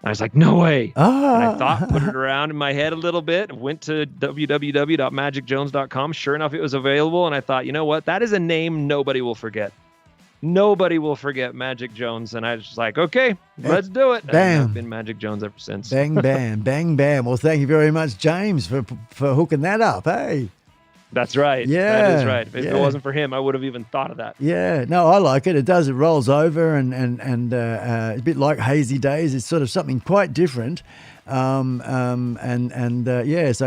I was like, no way. And I put it around in my head a little bit, went to www.magicjones.com. Sure enough, it was available. And I thought, you know what? That is a name nobody will forget. Nobody will forget Magic Jones. And I was just like, okay, let's do it. Bam. And I've been Magic Jones ever since. Bang, bam, bang, bam. Well, thank you very much, James, for hooking that up. Hey. That's right. Yeah. That is right. If it wasn't for him, I would have even thought of that. Yeah. No, I like it. It does. It rolls over and a bit like Hazy Days. It's sort of something quite different. So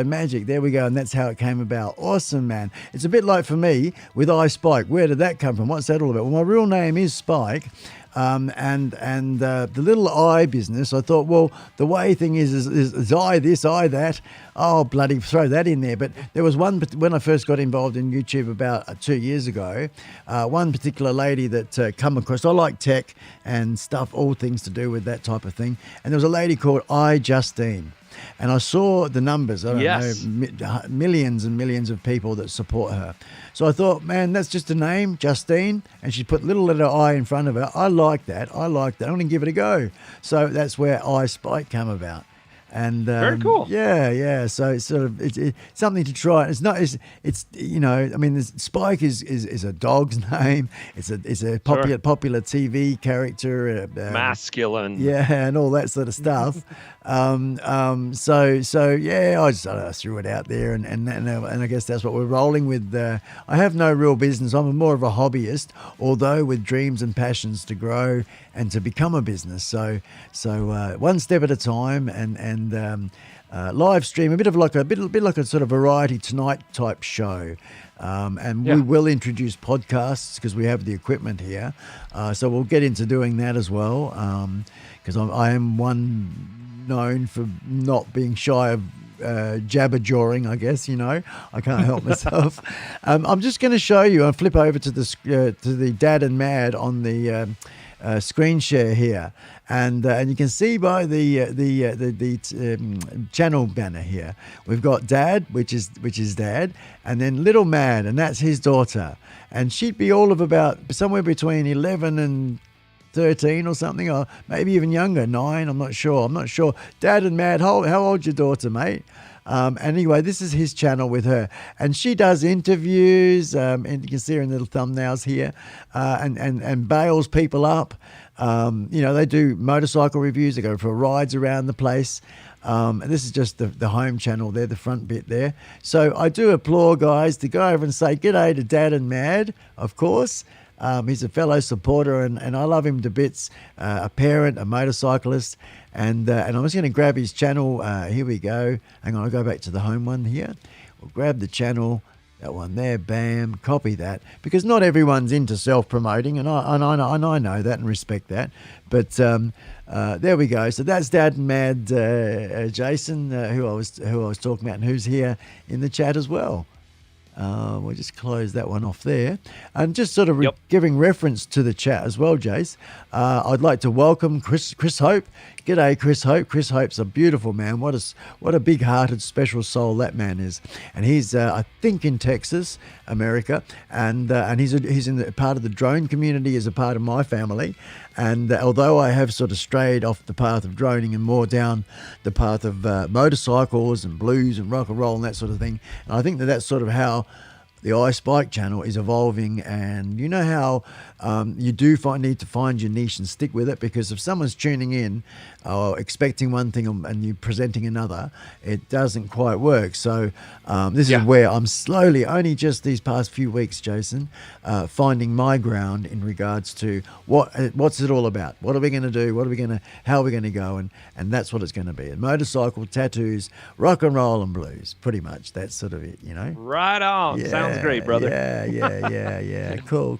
Magic, there we go. And that's how it came about. Awesome, man. It's a bit like for me with iSpike. Where did that come from? What's that all about? Well, my real name is Spike. The little I business, I thought, well, the way thing is I this, I that. Oh, bloody throw that in there. But there was one, when I first got involved in YouTube about 2 years ago, one particular lady that come across, I like tech and stuff, all things to do with that type of thing. And there was a lady called Justine. And I saw the numbers, I don't know, millions and millions of people that support her. So I thought, man, that's just a name, Justine. And she put little letter I in front of her. I like that. I'm going to give it a go. So that's where iSpike came about. And very cool. Yeah. So it's sort of it's something to try. It's not. It's Spike is a dog's name. It's a popular TV character. Masculine. Yeah, and all that sort of stuff. So yeah, I just threw it out there, and I guess that's what we're rolling with. I have no real business. I'm more of a hobbyist, although with dreams and passions to grow and to become a business. So one step at a time, and live stream a bit like a sort of variety tonight type show. We will introduce podcasts because we have the equipment here. So we'll get into doing that as well. Because I am one known for not being shy of jabber-jawing, I guess, I can't help myself. I'm just going to show you, I'll flip over to the Dad and Mad on the screen share here. And you can see by the channel banner here, we've got Dad, which is Dad, and then Little Mad, and that's his daughter. And she'd be all of about somewhere between 11 and 13 or something, or maybe even younger, 9, I'm not sure. Dad and Mad, how old's your daughter, mate? Anyway, this is his channel with her, and she does interviews, and you can see her in little thumbnails here, and bails people up. They do motorcycle reviews, they go for rides around the place. And this is just the home channel there, the front bit there. So I do applaud guys to go over and say g'day to Dad and Mad, of course. He's a fellow supporter, and I love him to bits. A parent, a motorcyclist, and I'm just going to grab his channel. Here we go. Hang on, I'll go back to the home one here. We'll grab the channel, that one there, bam, copy that, because not everyone's into self-promoting, and I know that and respect that. But there we go. So that's Dad and Mad Jason, who I was talking about, and who's here in the chat as well. We'll just close that one off there. And just sort of giving reference to the chat as well, Jace, I'd like to welcome Chris Hope. G'day, Chris Hope. Chris Hope's a beautiful man. What a big-hearted, special soul that man is. And he's, I think, in Texas, America, and he's in the part of the drone community as a part of my family. And although I have sort of strayed off the path of droning and more down the path of motorcycles and blues and rock and roll and that sort of thing, and I think that's sort of how the iSpike channel is evolving. And you know how you do need to find your niche and stick with it, because if someone's tuning in or expecting one thing and you're presenting another, it doesn't quite work. So this is where I'm slowly, only just these past few weeks, Jason, finding my ground in regards to what's it all about? What are we going to do? How are we going to go? And that's what it's going to be. A motorcycle, tattoos, rock and roll and blues. Pretty much. That's sort of it, Right on. Yeah, Sounds great, brother. Yeah. Cool.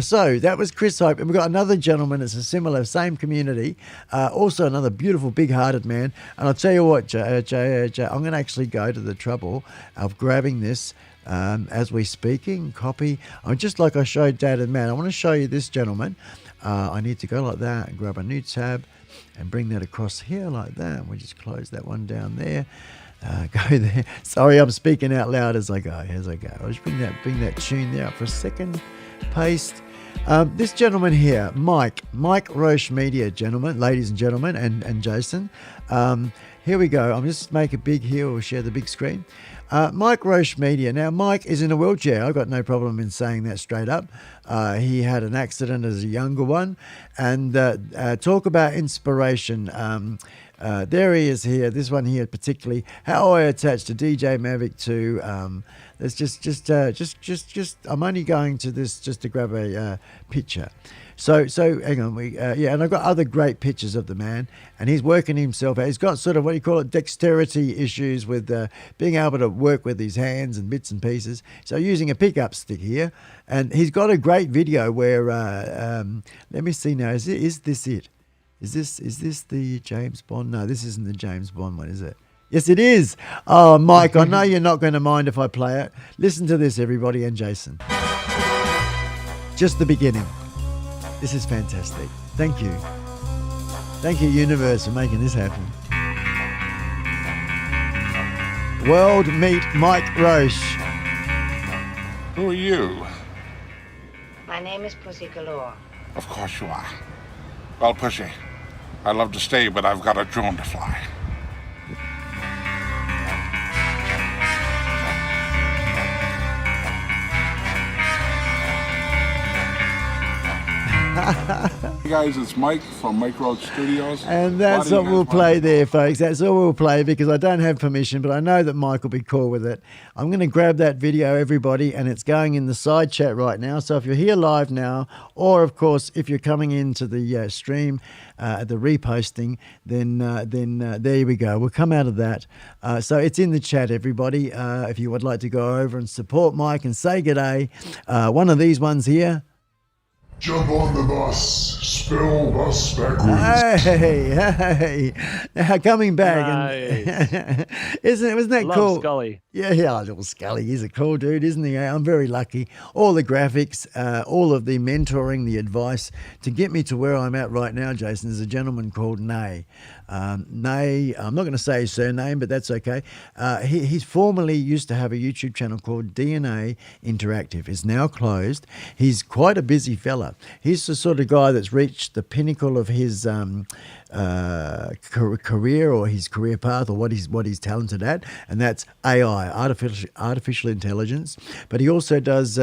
So that was Chris Hope, and we've got another gentleman. It's a same community, also another beautiful, big-hearted man. And I'll tell you what, Jay, I'm going to actually go to the trouble of grabbing this as we're speaking. Copy. Just like I showed Dad and Matt, I want to show you this gentleman. I need to go like that and grab a new tab and bring that across here like that. We just close that one down there. Go there. Sorry, I'm speaking out loud as I go. I'll just bring that tune there up for a second. Paste. This gentleman here, Mike Roche Media, gentlemen, ladies and gentlemen, and Jason. Here we go. I'm just make it big here. We'll share the big screen. Mike Roche Media. Now, Mike is in a wheelchair. I've got no problem in saying that straight up. He had an accident as a younger one. And talk about inspiration. There he is here. This one here particularly. How I attached to DJ Mavic 2. There's just. I'm only going to this just to grab a picture. So hang on. And I've got other great pictures of the man, and he's working himself out. He's got sort of what do you call it, dexterity issues with being able to work with his hands and bits and pieces. So using a pickup stick here, and he's got a great video where let me see now. Is this it? Is this the James Bond? No, this isn't the James Bond one, is it? Yes, it is. Oh, Mike, I know you're not going to mind if I play it. Listen to this, everybody, and Jason. Just the beginning. This is fantastic. Thank you. Thank you, universe, for making this happen. World meet Mike Roche. Who are you? My name is Pussy Galore. Of course you are. Well, Pussy, I'd love to stay, but I've got a drone to fly. Hey guys, it's Mike from Mike Road Studios. And that's what we'll play there, folks. That's all we'll play because I don't have permission, but I know that Mike will be cool with it. I'm going to grab that video, everybody, and it's going in the side chat right now. So if you're here live now, or of course, if you're coming into the stream, the reposting, then there we go. We'll come out of that. So it's in the chat, everybody. If you would like to go over and support Mike and say g'day, one of these ones here. Jump on the bus. Spell bus backwards. Hey. Now coming back. Nice. And wasn't that Love cool? Scully. Yeah, little Scully. He's a cool dude, isn't he? I'm very lucky. All the graphics, all of the mentoring, the advice to get me to where I'm at right now, Jason, is a gentleman called Nay. Nay, I'm not going to say his surname, but that's okay. He's formerly used to have a YouTube channel called DNA Interactive. It's now closed. He's quite a busy fella. He's the sort of guy that's reached the pinnacle of his career or his career path or what he's talented at, and that's AI, artificial intelligence. But he also does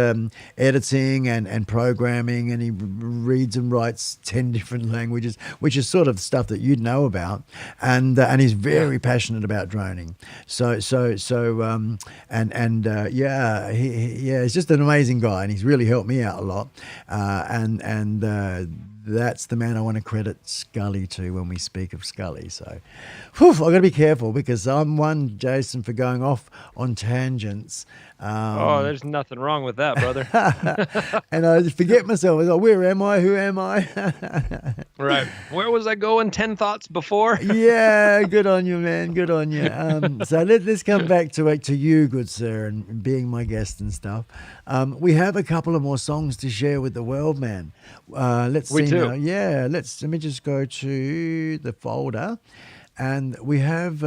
editing and programming, and he reads and writes 10 different languages, which is sort of stuff that you'd know about. And he's very passionate about droning. He's just an amazing guy, and he's really helped me out a lot. That's the man I want to credit Scully to when we speak of Scully. So, I've got to be careful because I'm one, Jason, for going off on tangents. There's nothing wrong with that, brother. And I forget myself. I go, where am I? Who am I? Right. Where was I going 10 thoughts before? Yeah, good on you, man. Good on you. So let's come back to you, good sir, and being my guest and stuff. We have a couple of more songs to share with the world, man. Let's see now. Yeah, let me just go to the folder. And we have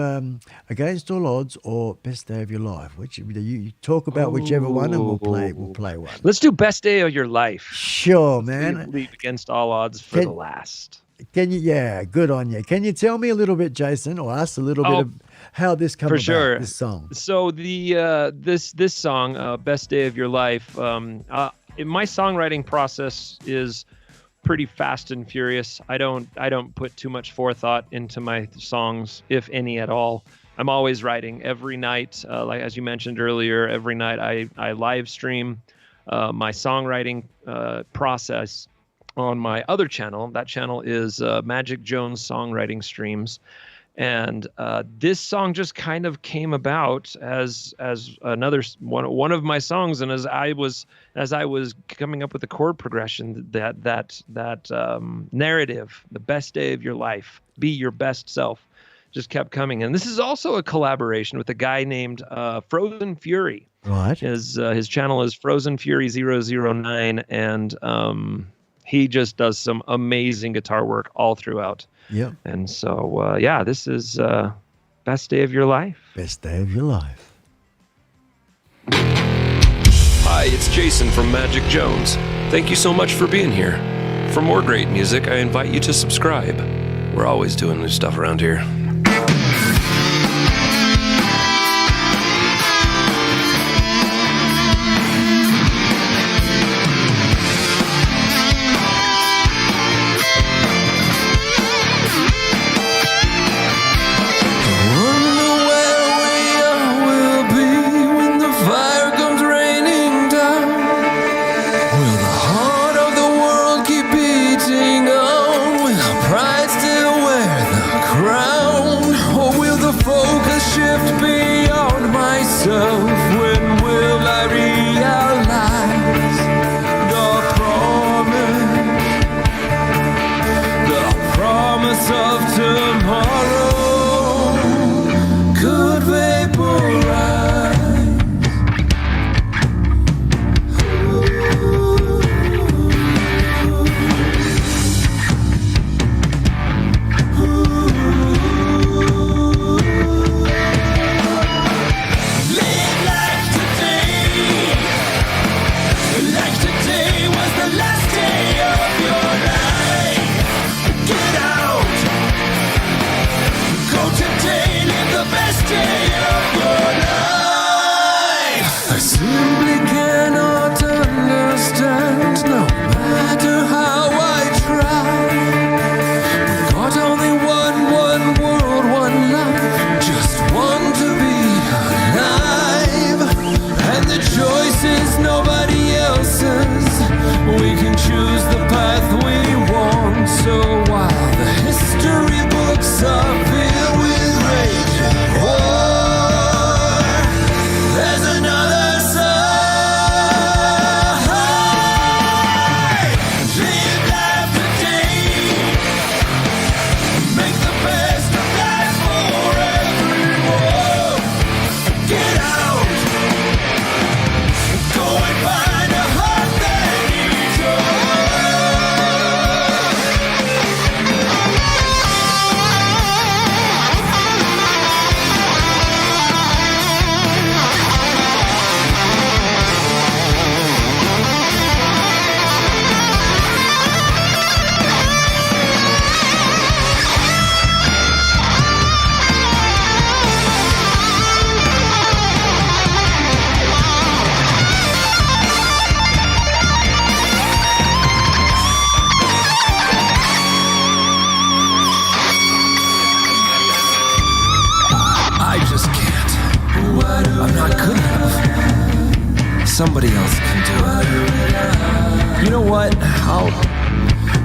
Against All Odds or Best Day of Your Life. Which you talk about whichever one, and we'll play one. Let's do Best Day of Your Life. Sure, man. Leave Against All Odds for the last. Can you? Yeah, good on you. Can you tell me a little bit, Jason, or us a little bit of how this comes about? Sure. This song. So the this song, Best Day of Your Life. My songwriting process is pretty fast and furious. I don't put too much forethought into my songs, if any at all. I'm always writing every night. Like as you mentioned earlier, every night I live stream my songwriting process on my other channel. That channel is Magic Jones Songwriting Streams. And this song just kind of came about as another one of my songs, and as I was coming up with the chord progression, that narrative, the best day of your life, be your best self, just kept coming. And this is also a collaboration with a guy named Frozen Fury. Right. His channel is Frozen Fury 009, and he just does some amazing guitar work all throughout. Yeah. And so, this is Best Day of Your Life. Best Day of Your Life. Hi, it's Jason from Magic Jones. Thank you so much for being here. For more great music, I invite you to subscribe. We're always doing new stuff around here. Pride still wear the crown.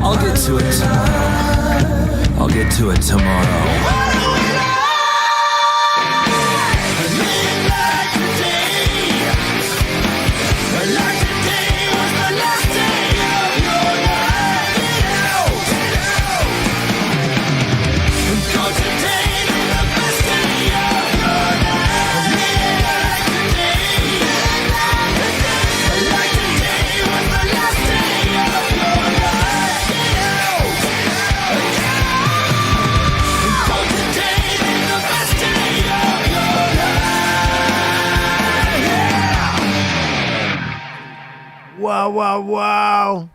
I'll get to it tomorrow. I'll get to it tomorrow. Wow, wow, wow.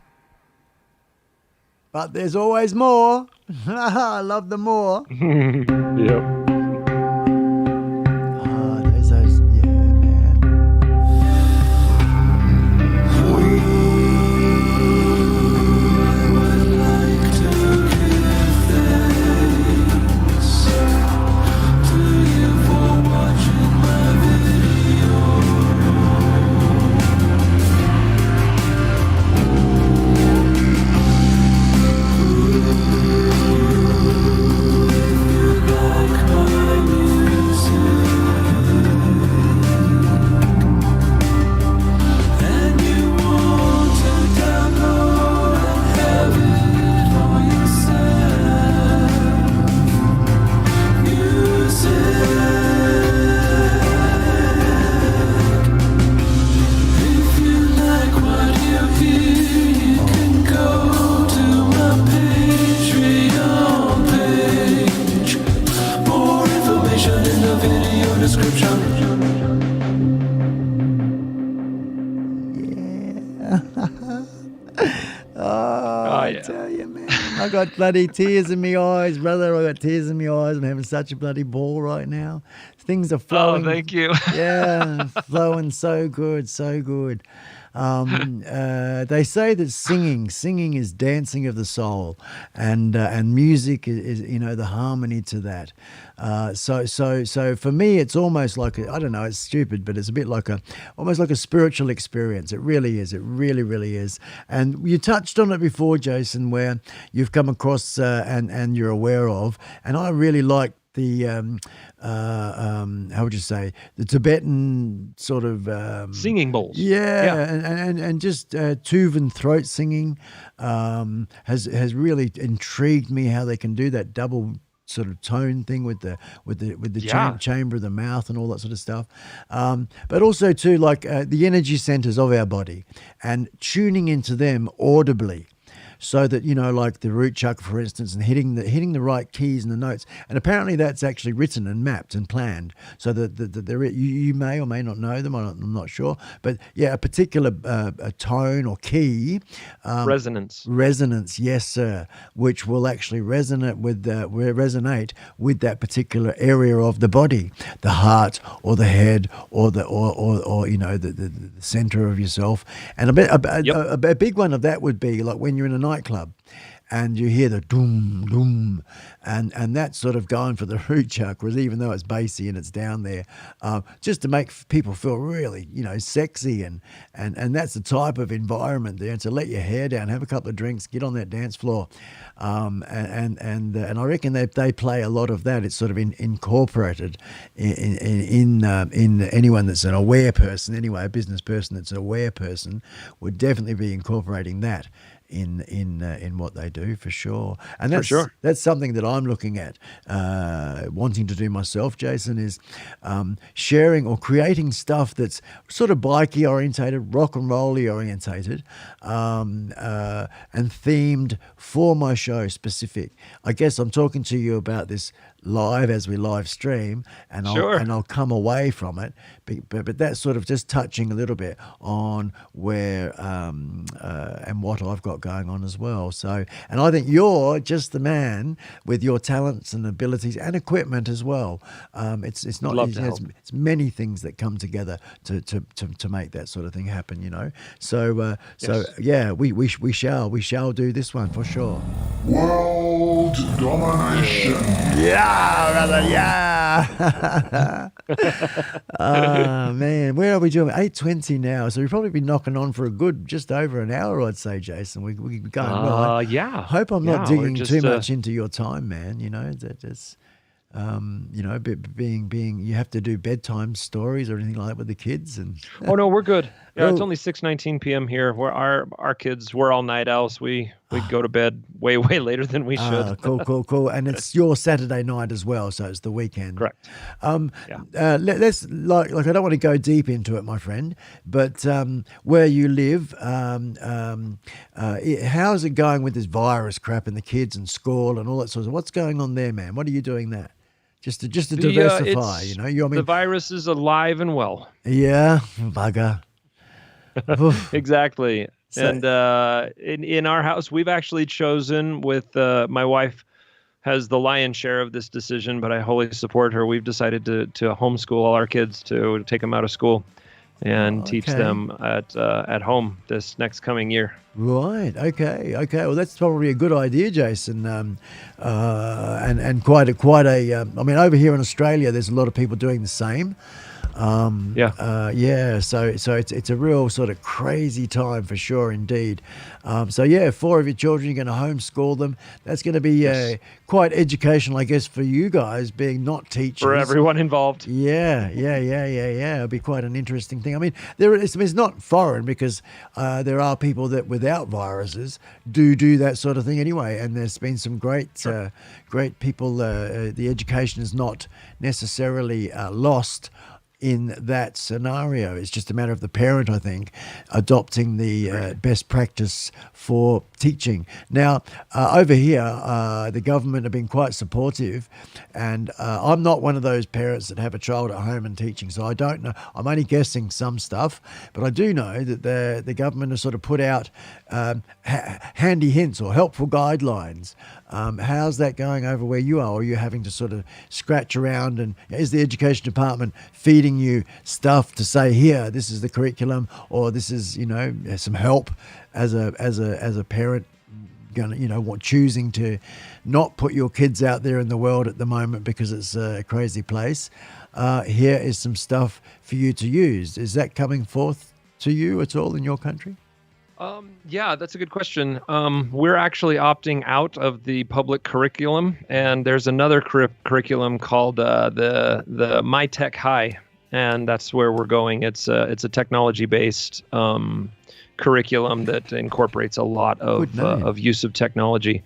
But there's always more. I love the more. Yep. Oh, there's those, yeah, man. I tell you, man. I got bloody tears in my eyes, brother. I got tears in my eyes. I'm having such a bloody ball right now. Things are flowing. Oh, thank you. Yeah, flowing so good, so good. They say that singing is dancing of the soul, and music is the harmony to that. So for me, it's almost like I don't know. It's stupid, but it's a bit like almost like a spiritual experience. It really is. It really, really is. And you touched on it before, Jason, where you've come across and you're aware of, and I really like the how would you say, the Tibetan sort of Singing bowls. yeah. And just Tuvan throat singing has really intrigued me, how they can do that double sort of tone thing with the chamber of the mouth and all that sort of stuff, but also too, like the energy centers of our body and tuning into them audibly, so that, like the root chakra, for instance, and hitting the right keys and the notes. And apparently that's actually written and mapped and planned, so that you may or may not know them. I'm not sure, but yeah, a particular a tone or key, Resonance. yes, sir, which will actually resonate with that particular area of the body, the heart or the head or the center of yourself. And a big one of that would be like when you're in a nightclub and you hear the doom doom, and that's sort of going for the root chakras, even though it's bassy and it's down there, just to make people feel really sexy, and that's the type of environment there. And to let your hair down, have a couple of drinks, get on that dance floor, and I reckon they play a lot of that. It's sort of incorporated in anyone that's an aware person, anyway. A business person that's an aware person would definitely be incorporating that in what they do, for sure. And that's something that I'm looking at, wanting to do myself, Jason, is sharing or creating stuff that's sort of bikey orientated, rock and rolly orientated, and themed for my show specific. I guess I'm talking to you about this live as we live stream, and I'll come away from it, but that's sort of just touching a little bit on where and what I've got going on as well. So, and I think you're just the man with your talents and abilities and equipment as well. It's not it's many things that come together to make that sort of thing happen. So yeah, we shall do this one for sure. World domination. Yeah. Yeah, brother, yeah. Man, where are we doing? 8:20 now, so we've probably been knocking on for a good just over an hour, I'd say, Jason. We're going well. Yeah. Hope I'm not Yeah, we're digging just, too much into your time, man. You know that it's. Being you have to do bedtime stories or anything like that with the kids, and Oh no, we're good. Yeah, it's Oh. only 6:19 p.m. here. We're our kids. We're all night owls. We go to bed way later than we should. cool. And it's your Saturday night as well, so it's the weekend. Correct. Let's like I don't want to go deep into it, my friend, but where you live, how's it going with this virus crap and the kids and school and all that sort of? What's going on there, man? What are you doing there? Just to diversify, you know. The virus is alive and well. Yeah, bugger. Oof. Exactly. So- And in our house, we've actually chosen with my wife has the lion's share of this decision, but I wholly support her. We've decided to homeschool all our kids, to take them out of school and teach Okay. them at home this next coming year. Right. Okay. Well, that's probably a good idea, Jason. And quite a. I mean, over here in Australia, there's a lot of people doing the same. So it's a real sort of crazy time for sure, indeed. 4 of your children, you're going to homeschool them. That's going to be quite educational, I guess, for you guys, being not teachers. For everyone involved. Yeah. It'll be quite an interesting thing. I mean, it's not foreign because there are people that without viruses do that sort of thing anyway. And there's been some great people. The education is not necessarily lost in that scenario. It's just a matter of the parent, I think, adopting the best practice for teaching. Now, over here, the government have been quite supportive, and I'm not one of those parents that have a child at home and teaching, so I don't know. I'm only guessing some stuff, but I do know that the government has sort of put out handy hints or helpful guidelines. How's that going over where you are? Or are you having to sort of scratch around, and is the education department feeding you stuff to say, here, this is the curriculum, or this is, some help as a parent choosing to not put your kids out there in the world at the moment because it's a crazy place? Here is some stuff for you to use. Is that coming forth to you at all in your country? Yeah, that's a good question. We're actually opting out of the public curriculum, and there's another curriculum called the My Tech High, and that's where we're going. It's a technology-based curriculum that incorporates a lot of use of technology.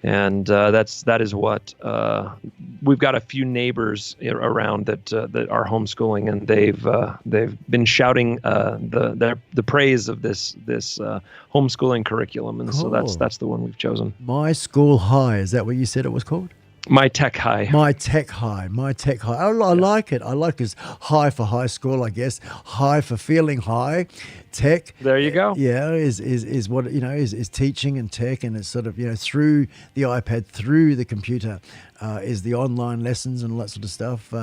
And that is what we've got a few neighbors around that are homeschooling, and they've been shouting the praise of this homeschooling curriculum, and so that's the one we've chosen. My School High, is that what you said it was called? My Tech High. My Tech High. I like it. I like it. High for high school, I guess. High for feeling high. Tech. There you go. Yeah, is what is teaching and tech, and it's sort of through the iPad, through the computer, is the online lessons and all that sort of stuff.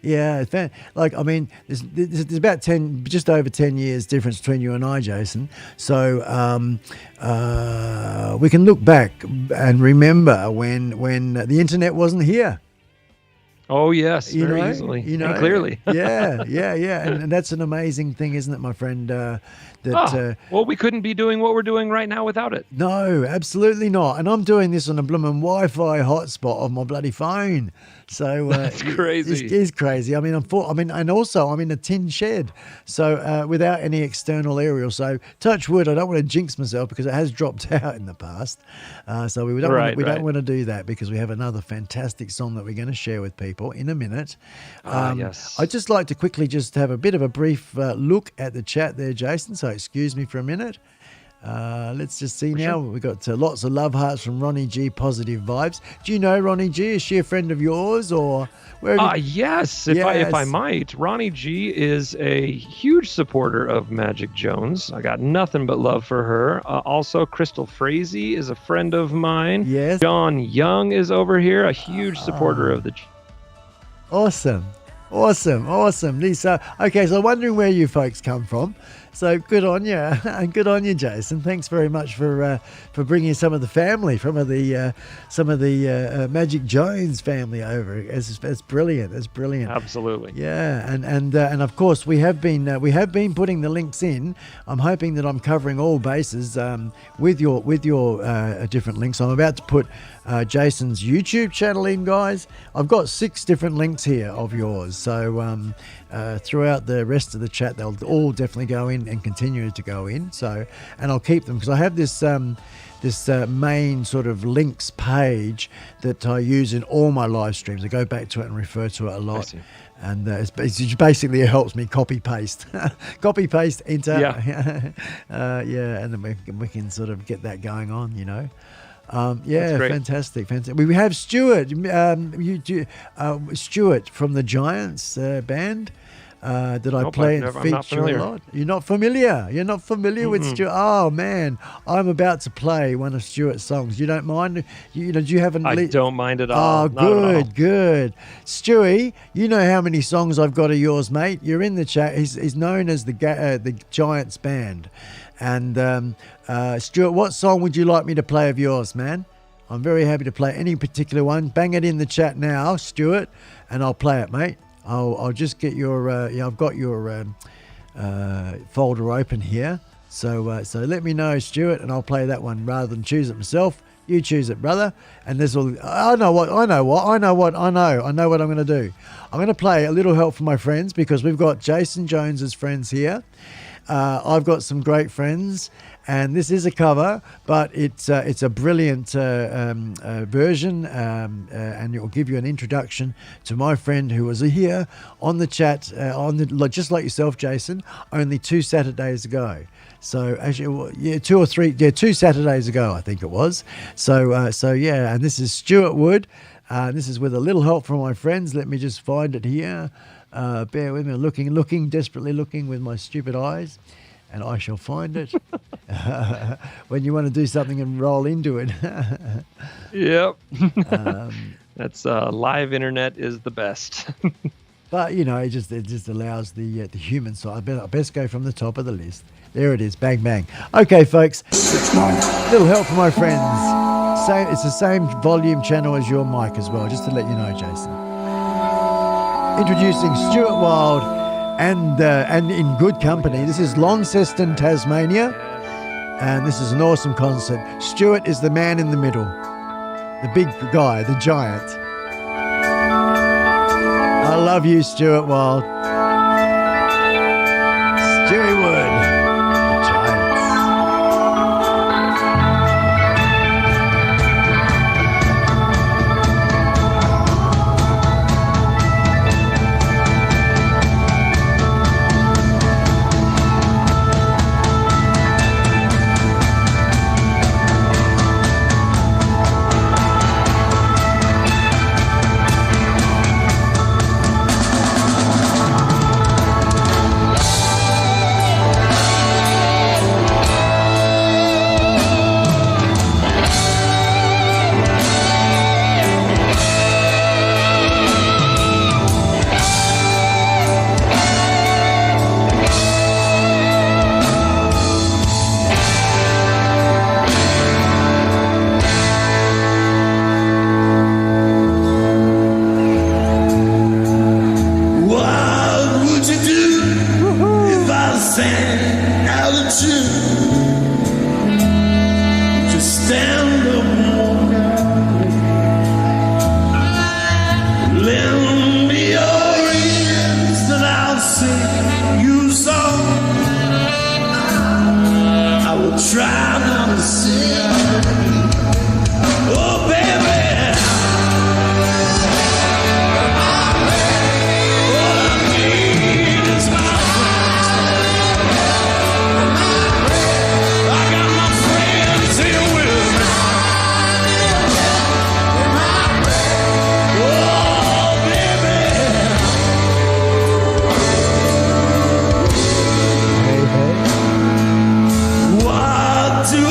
There's about just over 10 years difference between you and I, Jason. So we can look back and remember when the internet wasn't here. Oh yes, very easily, and clearly. Yeah, and that's an amazing thing, isn't it, my friend? Well, we couldn't be doing what we're doing right now without it. No, absolutely not. And I'm doing this on a blooming Wi-Fi hotspot of my bloody phone. So that's crazy. It is crazy. I mean, and also I'm in a tin shed, so without any external aerial. So touch wood, I don't want to jinx myself because it has dropped out in the past. So we don't want to do that, because we have another fantastic song that we're going to share with people in a minute. Yes. I'd just like to quickly just have a bit of a brief look at the chat there, Jason. So excuse me for a minute. Let's just see now. We've got lots of love hearts from Ronnie G, positive vibes. Do you know Ronnie G? Is she a friend of yours, or where? Yes, if I might. Ronnie G is a huge supporter of Magic Jones. I got nothing but love for her. Also, Crystal Frazee is a friend of mine. Yes. John Young is over here, a huge supporter of the. Awesome. Lisa. Okay, so wondering where you folks come from. So good on you, and good on you, Jason. Thanks very much for bringing some of the family, some of the Magic Jones family over. It's brilliant. It's brilliant. Absolutely. Yeah, and of course we have been putting the links in. I'm hoping that I'm covering all bases with your different links. I'm about to put Jason's YouTube channel in, guys. I've got 6 different links here of yours. So throughout the rest of the chat, they'll all definitely go in and continue to go in. So, and I'll keep them because I have this main sort of links page that I use in all my live streams. I go back to it and refer to it a lot. And it basically helps me copy paste, enter. Yeah. And then we can sort of get that going on, you know. Fantastic. We have Stuart. Stuart from the Giants band. That I play and feature a lot. You're not familiar with Stuart. Oh man, I'm about to play one of Stuart's songs. You don't mind? Do you have an? I don't mind at all. Oh, good. Stewie, you know how many songs I've got of yours, mate. You're in the chat. He's known as the Giants band. And Stuart, what song would you like me to play of yours, man? I'm very happy to play any particular one. Bang it in the chat now, Stuart, and I'll play it, mate. I'll just get your I've got your folder open here. So let me know, Stuart, and I'll play that one rather than choose it myself. You choose it, brother. And this will. I know what I'm going to do. I'm going to play A Little Help from My Friends because we've got Jason Jones's friends here. I've got some great friends, and this is a cover, but it's a brilliant version, and it will give you an introduction to my friend who was here on the chat, just like yourself, Jason, only 2 Saturdays ago. So actually, 2 Saturdays ago, I think it was. So and this is Stuart Wood. This is with A Little Help from My Friends. Let me just find it here. Bear with me, looking, desperately looking with my stupid eyes, and I shall find it. When you want to do something and roll into it. Yep. That's live internet is the best. But it just allows the human side. I best go from the top of the list. There it is, bang bang. Okay, folks. Little Help from My Friends. It's the same volume channel as your mic as well, just to let you know, Jason. Introducing Stuart Wilde and in good company. This is Launceston, Tasmania, and this is an awesome concert. Stuart is the man in the middle, the big guy, the giant. I love you, Stuart Wilde. Stewie Wood. What do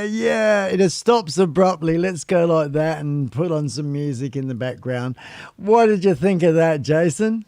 yeah. It just stops abruptly. Let's go like that and put on some music in the background. What did you think of that, Jason?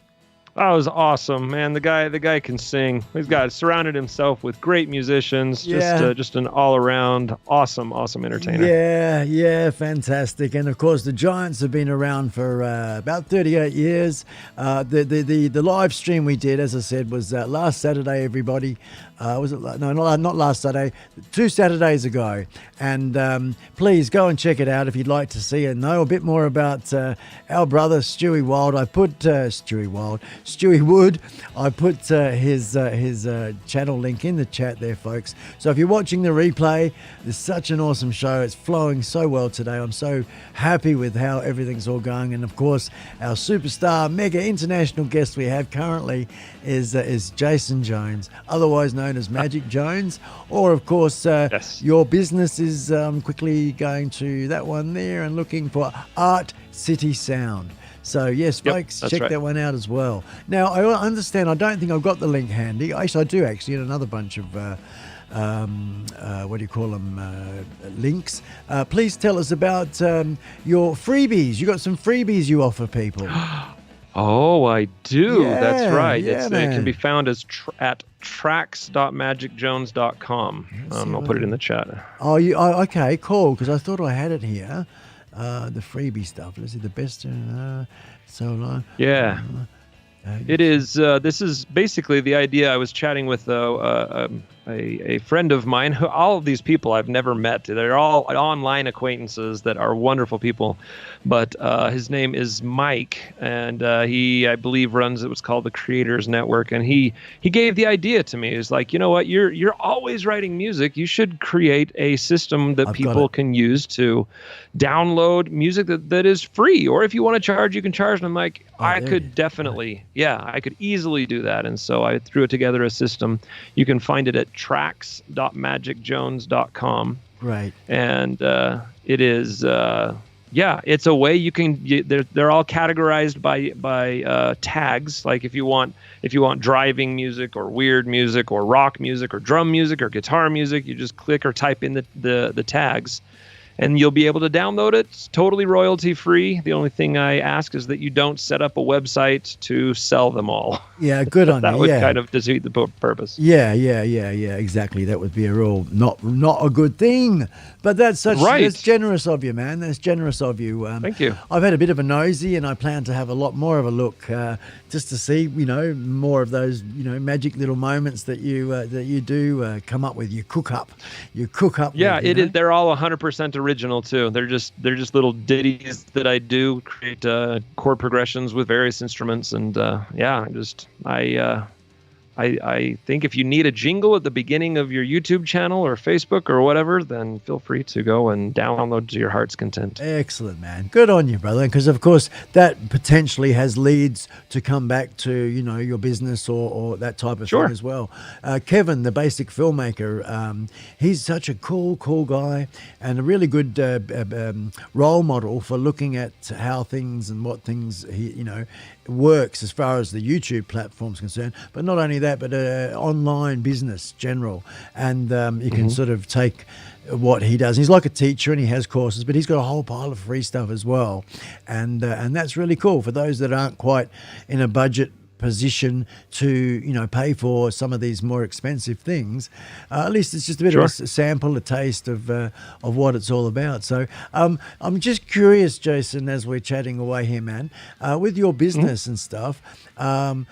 That was awesome, man. The guy can sing. He's got surrounded himself with great musicians. Yeah. Just an all-around awesome entertainer. Yeah, fantastic. And of course, the Giants have been around for about 38 years. The live stream we did, as I said, was last Saturday. Everybody, was it? No, not last Saturday. 2 Saturdays ago. And please go and check it out if you'd like to see and know a bit more about our brother Stewie Wild. I put Stewie Wood. I put his channel link in the chat there, folks. So if you're watching the replay, there's such an awesome show. It's flowing so well today. I'm so happy with how everything's all going. And of course, our superstar, mega international guest we have currently is Jason Jones, otherwise known as Magic Jones. Or of course, Yes. your business is quickly going to that one there and looking for Art City Sound. So yes, Yep, folks, that's check right. that one out as well. Now I understand. I don't think I've got the link handy. Actually, I do actually, in another bunch of what do you call them? Links. Please tell us about your freebies. You got some freebies you offer people. Oh, I do. Yeah, That's right. yeah, It man. can be found as at tracks.magicjones.com. I'll put it in the chat. Okay, cool. Because I thought I had it here. The freebie stuff. Let's see, the best. So long. Yeah. It is. This is basically the idea. I was chatting with a friend of mine. All of these people I've never met. They're all online acquaintances that are wonderful people. But his name is Mike, and he, I believe, runs what's called the Creators Network. And he gave the idea to me. He's like, you know what? You're always writing music. You should create a system that I've got people it. can use to download music that is free. Or if you want to charge, you can charge. And I'm like, I there it could is. definitely. Yeah, I could easily do that. And so I threw together a system. You can find it at tracks.magicjones.com. Great. And it is, it's a way you can, they're all categorized by tags. Like if you want driving music or weird music or rock music or drum music or guitar music, you just click or type in the tags. And you'll be able to download it. It's totally royalty free. The only thing I ask is that you don't set up a website to sell them all. Yeah, good on That you. would Yeah. kind of defeat the purpose. Yeah, exactly. That would be a real not a good thing. But that's generous of you, man. That's generous of you. Thank you. I've had a bit of a nosy, and I plan to have a lot more of a look, just to see, more of those, magic little moments that you do come up with. You cook up. Yeah, with, it is. They're all 100% original too. They're just little ditties that I do, create chord progressions with various instruments, and I think if you need a jingle at the beginning of your YouTube channel or Facebook or whatever, then feel free to go and download to your heart's content. Excellent, man. Good on you, brother. Because, of course, that potentially has leads to come back to, your business or that type of Sure. thing as well. Kevin, the basic filmmaker, he's such a cool guy and a really good role model for looking at how things and what things works as far as the YouTube platform's concerned. But not only that, but online business general. And you can sort of take what he does. He's like a teacher and he has courses, but he's got a whole pile of free stuff as well. And that's really cool for those that aren't quite in a budget position to pay for some of these more expensive things. At least it's just a bit of a sample, a taste of what it's all about. So I'm just curious, Jason, as we're chatting away here, man, with your business and stuff, like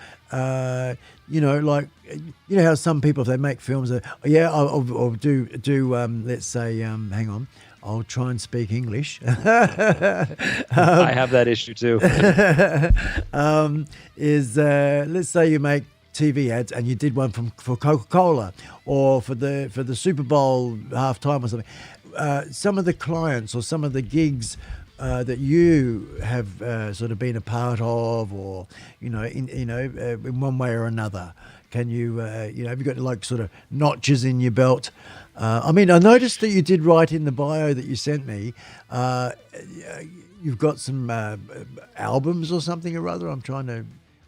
how some people, if they make films, I'll do let's say, hang on, I'll try and speak English. I have that issue too. Let's say you make TV ads and you did one for Coca-Cola or for the Super Bowl halftime or something. Some of the clients or some of the gigs that you have sort of been a part of, or in one way or another. Can you have you got like sort of notches in your belt? I noticed that you did write in the bio that you sent me. You've got some albums or something or other. I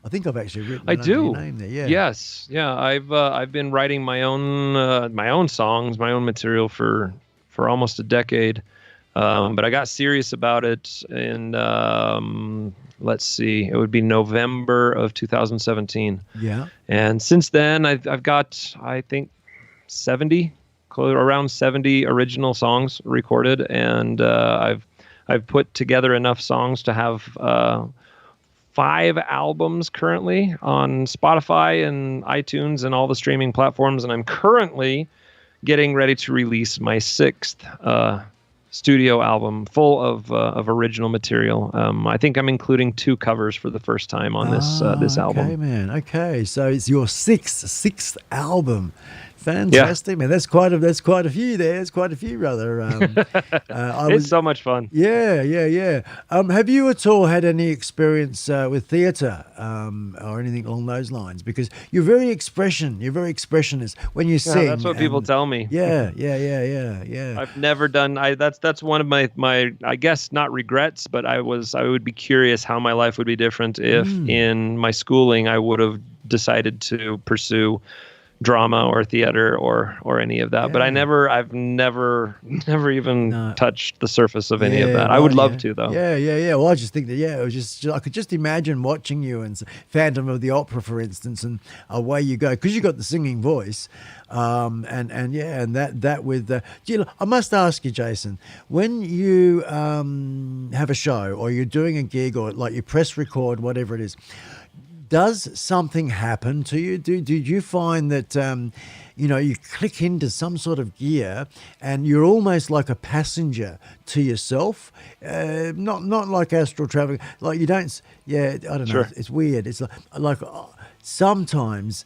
think I've actually written. I it under do. your name there. Yeah. Yes. Yeah. I've been writing my own songs, my own material for for almost a decade. But I got serious about it in, let's see, it would be November of 2017. Yeah. And since then, I've got, I think, around 70 original songs recorded, and I've put together enough songs to have 5 albums currently on Spotify and iTunes and all the streaming platforms, and I'm currently getting ready to release my 6th studio album full of original material. I think I'm including 2 covers for the first time on this album. Okay, man. Okay, so it's your sixth album. Fantastic, man. That's quite a few there. It's quite a few, brother. It's so much fun. Yeah. Have you at all had any experience with theatre or anything along those lines? Because you're very expressionist when you sing. That's what people tell me. Yeah. I've never done. That's one of my I guess not regrets, but I would be curious how my life would be different if in my schooling I would have decided to pursue drama or theater or any of that. But I've never even touched the surface of any of that. I would love to, though. Yeah. Well, I just think that it was just I could just imagine watching you in Phantom of the Opera, for instance, and away you go, because you got the singing voice, and that with I must ask you, Jason, when you have a show or you're doing a gig or like you press record, whatever it is, does something happen to you? Do you find that you click into some sort of gear and you're almost like a passenger to yourself? Not like astral traveling. Like you don't. Yeah, I don't know. Sure. It's weird. It's like sometimes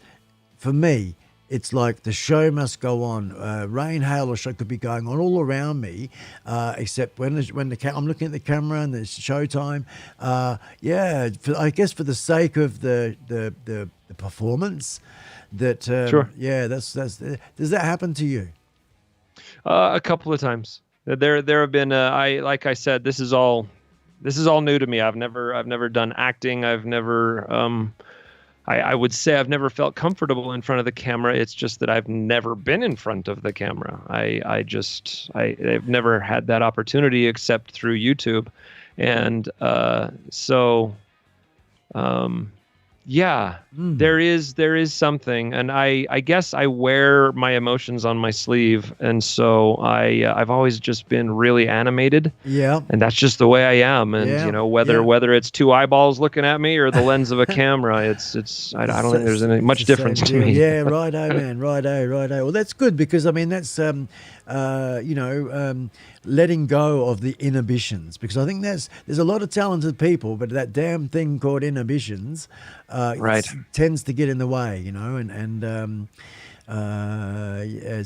for me, it's like the show must go on. Rain, hail, or show could be going on all around me, except when I'm looking at the camera and there's Showtime. I guess for the sake of the performance, that Sure. Yeah, that's. Does that happen to you? A couple of times. There have been. Like I said, this is all new to me. I've never done acting. I've never. I would say I've never felt comfortable in front of the camera. It's just that I've never been in front of the camera. I've never had that opportunity except through YouTube. And there is something, and I guess I wear my emotions on my sleeve, and so I've always just been really animated. Yeah, and that's just the way I am. And whether it's 2 eyeballs looking at me or the lens of a camera, I don't think there's any much difference to me. Yeah, righto, man, righto. Well, that's good, because I mean that's letting go of the inhibitions, because I think there's a lot of talented people, but that damn thing called inhibitions tends to get in the way, and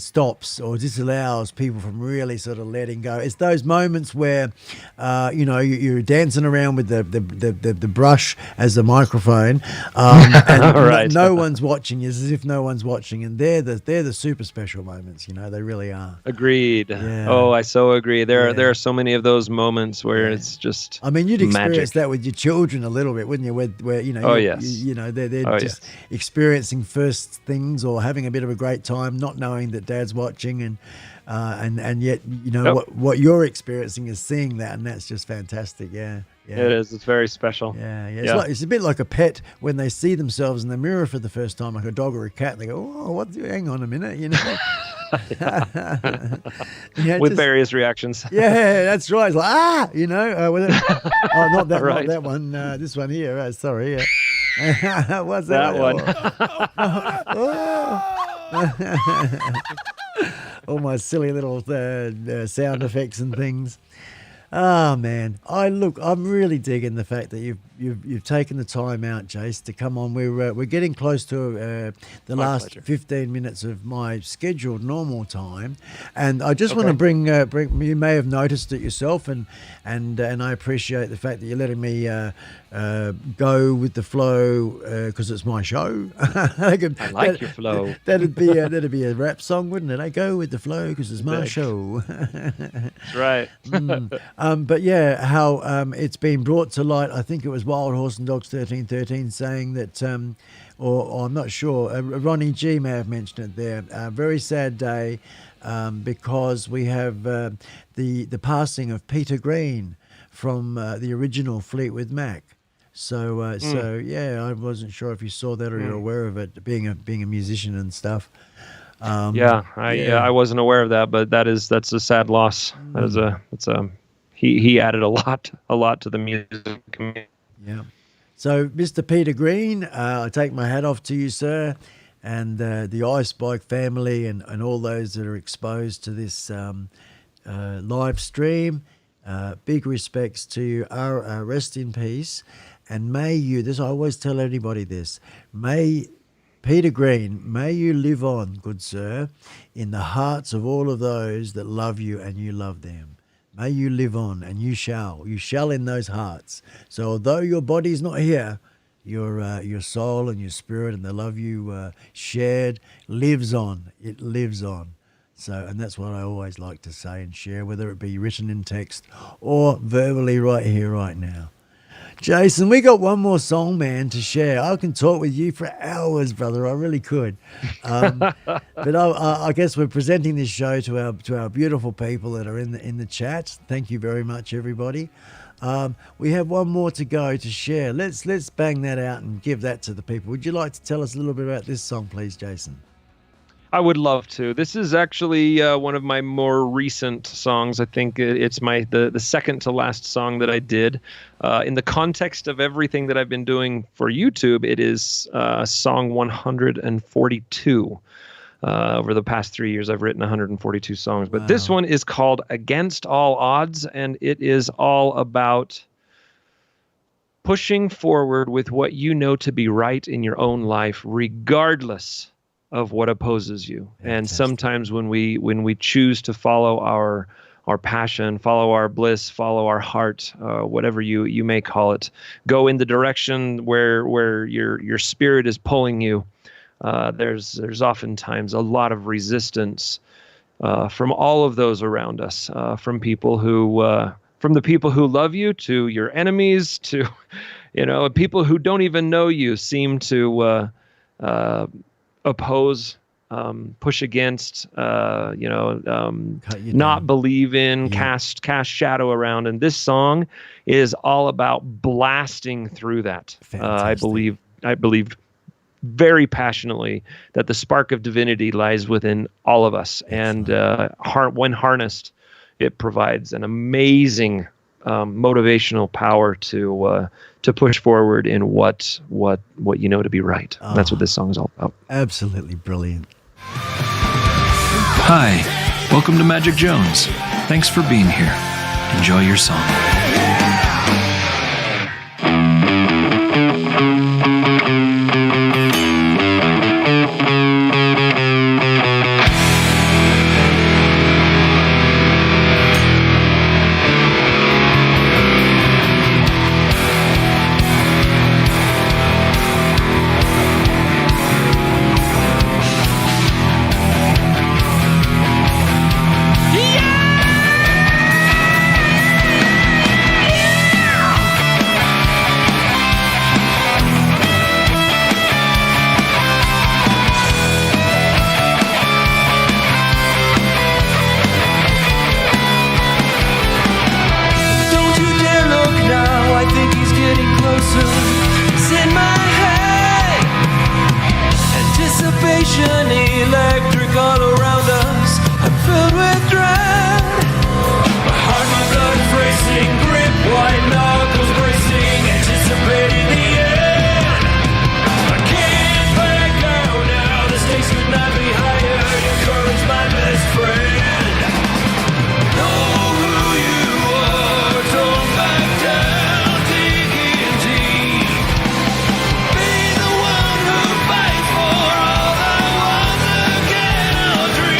stops or disallows people from really sort of letting go. It's those moments where you're dancing around with the brush as the microphone, and no one's watching. It's as if no one's watching, and they're the super special moments. They really are. Agreed. Yeah. Oh, I so agree. There are so many of those moments where it's just. I mean, you'd experience magic. that with your children a little bit, wouldn't you? Where they're just experiencing first things or having a bit of a great time, not knowing that Dad's watching, and yet what you're experiencing is seeing that, and that's just fantastic. Yeah. It is. It's very special. Yeah. It's a bit like a pet when they see themselves in the mirror for the first time, like a dog or a cat. And they go, "Oh, hang on a minute," with various reactions. Yeah, that's right. It's like not that, not that one. This one here. Sorry. Yeah. What's that one? All my silly little sound effects and things. Oh man, I'm really digging the fact that you've taken the time out, Jace, to come on. We're getting close to the last pleasure. 15 minutes of my scheduled normal time, and I just want to bring. You may have noticed it yourself, and I appreciate the fact that you're letting me go with the flow, because it's my show. I like your flow. That'd be a rap song, wouldn't it? I go with the flow because it's my show. That's right. But yeah, how it's been brought to light. I think it was Wild Horse and Dogs 1313 saying that, or I'm not sure. Ronnie G may have mentioned it there. Very sad day because we have the passing of Peter Green from the original Fleetwood Mac. So yeah, I wasn't sure if you saw that or you're aware of it, being a musician and stuff. I wasn't aware of that, but that's a sad loss. He added a lot to the music community. Yeah. So, Mr. Peter Green, I take my hat off to you, sir, and the iSpike family and all those that are exposed to this live stream. Big respects to you. Rest in peace. And may you, I always tell anybody this, Peter Green, may you live on, good sir, in the hearts of all of those that love you and you love them. May you live on, and you shall in those hearts. So although your body's not here, your soul and your spirit and the love you shared lives on. It lives on. So, and that's what I always like to say and share, whether it be written in text or verbally right here, right now. Jason, we got one more song, man, to share. I can talk with you for hours, brother. I really could. But I guess we're presenting this show to our beautiful people that are in the chat. Thank you very much, everybody. We have one more to go to share. Let's bang that out and give that to the people. Would you like to tell us a little bit about this song, please, Jason? I would love to. This is actually one of my more recent songs. I think it's the second to last song that I did. In the context of everything that I've been doing for YouTube, it is song 142. Over the past 3 years, I've written 142 songs. But This one is called Against All Odds, and it is all about pushing forward with what you know to be right in your own life, regardless of what opposes you. Fantastic. And sometimes when we choose to follow our passion, follow our bliss, follow our heart, whatever you may call it, go in the direction where your spirit is pulling you, there's oftentimes a lot of resistance from all of those around us, from the people who love you to your enemies to people who don't even know you seem to oppose, push against, not believe in, cast shadow around. And this song is all about blasting through that. I believe very passionately that the spark of divinity lies within all of us. And when harnessed, it provides an amazing motivational power to push forward in what you know to be right. That's what this song is all about. Absolutely brilliant. Hi, welcome to Magic Jones. Thanks for being here. Enjoy your song. Electric all around us, I'm filled with dread. My heart, my blood is racing, grip, white knuckles bracing, anticipating the end. I can't back down now, the stakes could not be higher. Your courage, my best friend. Know who you are, don't back down, dig in deep. Be the one who fights for all the ones who cannot dream.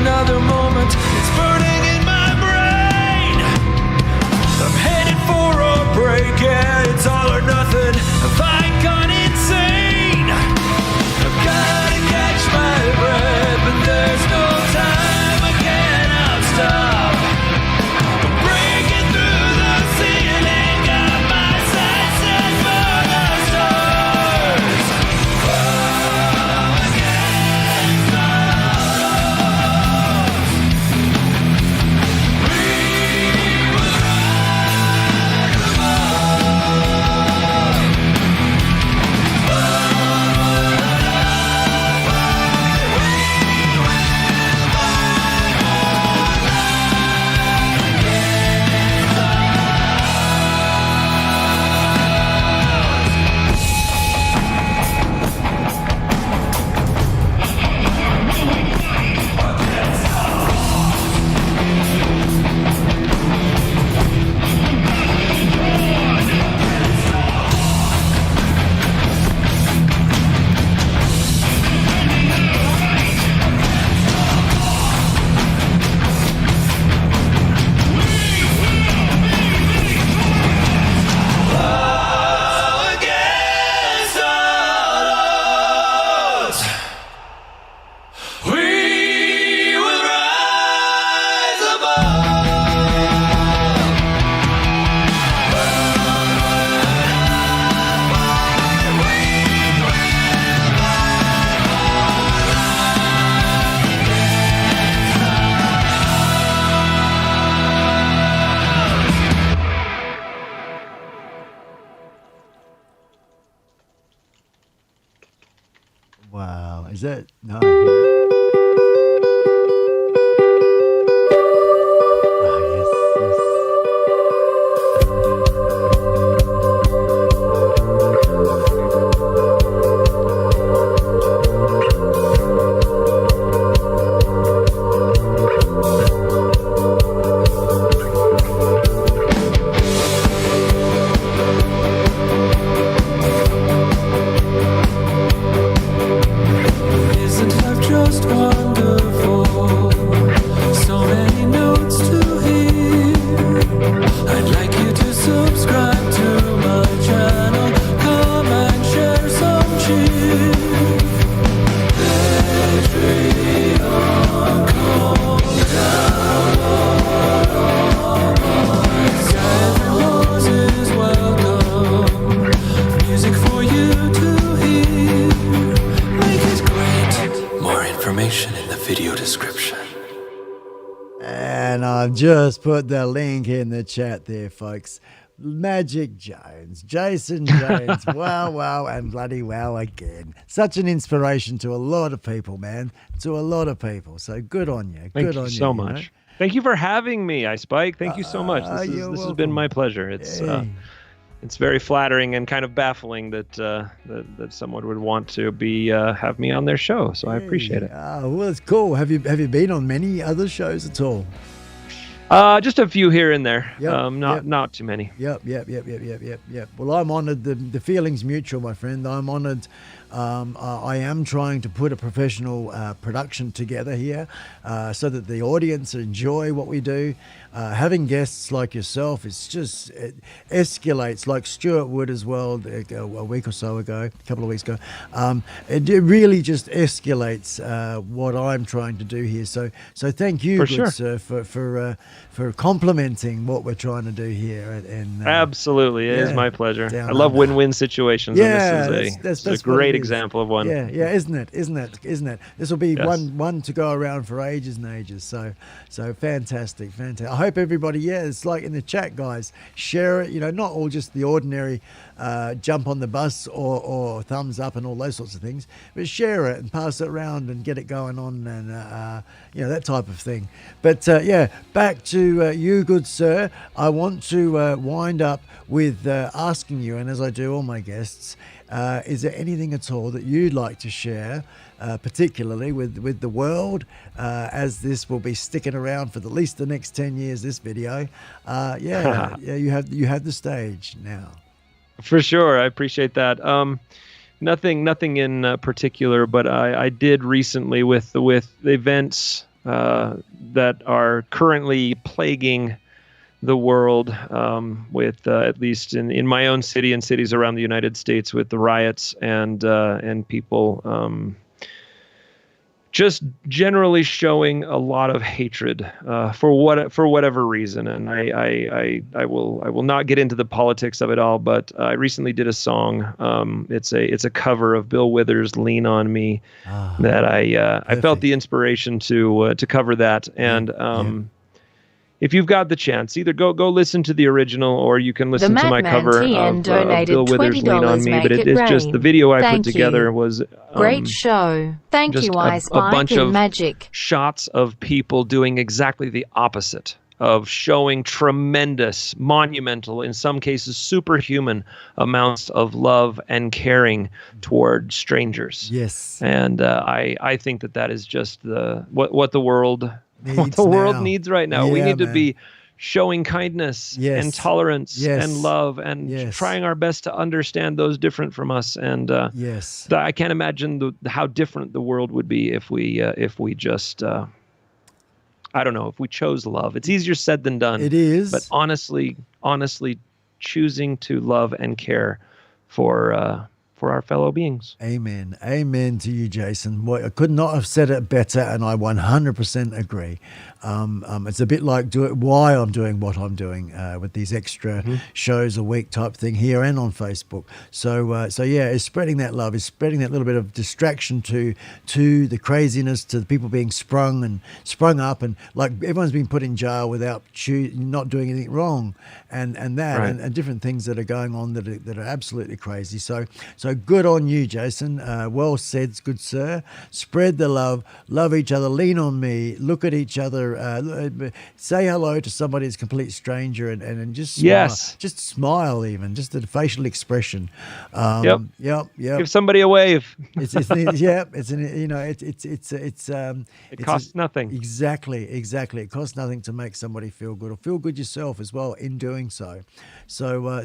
another moment. It's burning in my brain. I'm headed for a break, yeah, it's all or nothing. Have I gone insane? I've gotta catch my breath, but there's no time, I cannot stop. I'm breaking through the ceiling, got my sights set for the stars. Oh, against the odds. We will rise against the odds. We will rise Wow. Is that no? Oh, yes, Isn't life just wonderful? So many notes to hear. I'd like you to subscribe to my channel. Come and share some cheer. Patreon, come down. Everyone is welcome. Music for you to hear. Make it great. More information in the video description. And I've just put the link in the chat there, folks. Magic Jones, Jason Jones, wow, and bloody wow again. Such an inspiration to a lot of people, man. To a lot of people. So good on you. Thank Good you on so you much. know? Thank you for having me, iSpike. Thank you so much. This You're has been welcome. my pleasure. It's Hey. it's very flattering and kind of baffling that that someone would want to be have me on their show. So I appreciate it. Well, it's cool. Have you been on many other shows at all? Just a few here and there. Yep, Not too many. Yep. Well, I'm honoured. The feeling's mutual, my friend. I'm honoured. I am trying to put a professional production together here so that the audience enjoy what we do. Having guests like yourself, it escalates, like Stuart Wood as well a week or so ago, a couple of weeks ago. It really just escalates what I'm trying to do here. So thank you, For good sure. sir, for complimenting what we're trying to do here. And Absolutely, it is yeah, my pleasure. down I love under. win-win situations. Yeah, and this that's is what a great it is. example of one. Yeah, isn't it? This will be Yes. one to go around for ages and ages. So fantastic. I hope everybody, it's like in the chat, guys, share it. Not all just the ordinary jump on the bus or thumbs up and all those sorts of things, but share it and pass it around and get it going on and that type of thing. But back to you, good sir. I want to wind up with asking you, and as I do all my guests, is there anything at all that you'd like to share, particularly with the world, as this will be sticking around for at least the next 10 years, this video? You have the stage now. For sure, I appreciate that. Nothing in particular, but I did recently with the events that are currently plaguing the world, with at least in my own city and cities around the United States, with the riots and people just generally showing a lot of hatred for whatever reason. And I will not get into the politics of it all, but I recently did a song. It's a cover of Bill Withers' "Lean on Me" that I felt the inspiration to cover that. And if you've got the chance, either go listen to the original, or you can listen to my cover of Bill Withers' "Lean on Me." But it's just the video I put together was great show. Thank you, iSpike, a bunch and of Magic. shots of people doing exactly the opposite, of showing tremendous, monumental, in some cases superhuman amounts of love and caring toward strangers. Yes. And I think that is just what the world needs right now. We need to be showing kindness and tolerance and love and trying our best to understand those different from us. And I can't imagine how different the world would be if we just I don't know, if we chose love. It's easier said than done. It is. But honestly choosing to love and care for our fellow beings. Amen. Amen to you, Jason. Well, I could not have said it better, and I 100% agree. It's a bit like why I'm doing what I'm doing with these extra shows a week type thing here and on Facebook. So it's spreading that love, it's spreading that little bit of distraction to the craziness, to the people being sprung up, and like everyone's been put in jail without not doing anything wrong, and different things that are going on that are absolutely crazy. So good on you, Jason. Well said, good sir. Spread the love each other, lean on me, look at each other. Say hello to somebody who's a complete stranger, and just smile. Just smile, even just the facial expression. Yep. Give somebody a wave. It costs nothing. Exactly. It costs nothing to make somebody feel good, or feel good yourself as well in doing so. So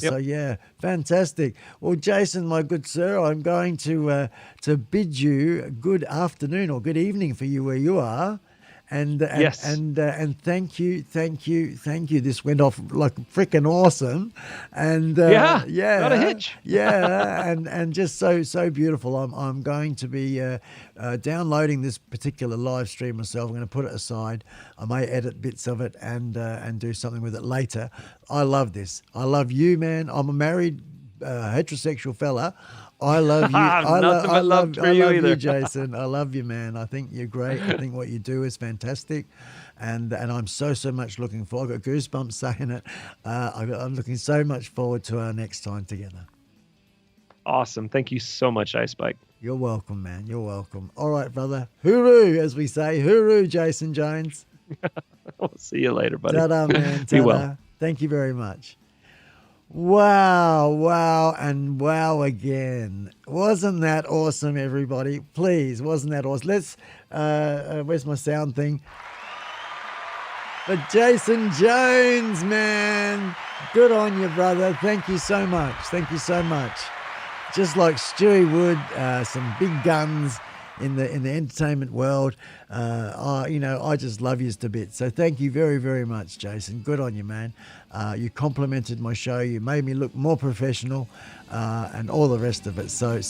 fantastic. Well, Jason, my good sir, I'm going to bid you good afternoon or good evening for you where you are. And thank you. This went off like freaking awesome, and not a hitch. and just so beautiful. I'm going to be downloading this particular live stream myself. I'm going to put it aside. I may edit bits of it and do something with it later. I love this. I love you, man. I'm a married heterosexual fella. I love you. I love you, Jason. I love you, man. I think you're great. I think what you do is fantastic, and I'm so much looking forward. I've got goosebumps saying it. I'm looking so much forward to our next time together. Awesome. Thank you so much, iSpike. You're welcome, man. You're welcome. All right, brother. Hooroo, as we say. Hooroo, Jason Jones. We'll see you later, buddy. Ta-da, man. Be well. Thank you very much. Wow, and wow again. Wasn't that awesome, everybody? Please, wasn't that awesome? Let's, where's my sound thing? But Jason Jones, man, good on you, brother. Thank you so much. Just like Stewie Wood, some big guns in the entertainment world. I just love you to bits. So thank you very, very much, Jason. Good on you, man. You complimented my show. You made me look more professional, and all the rest of it. So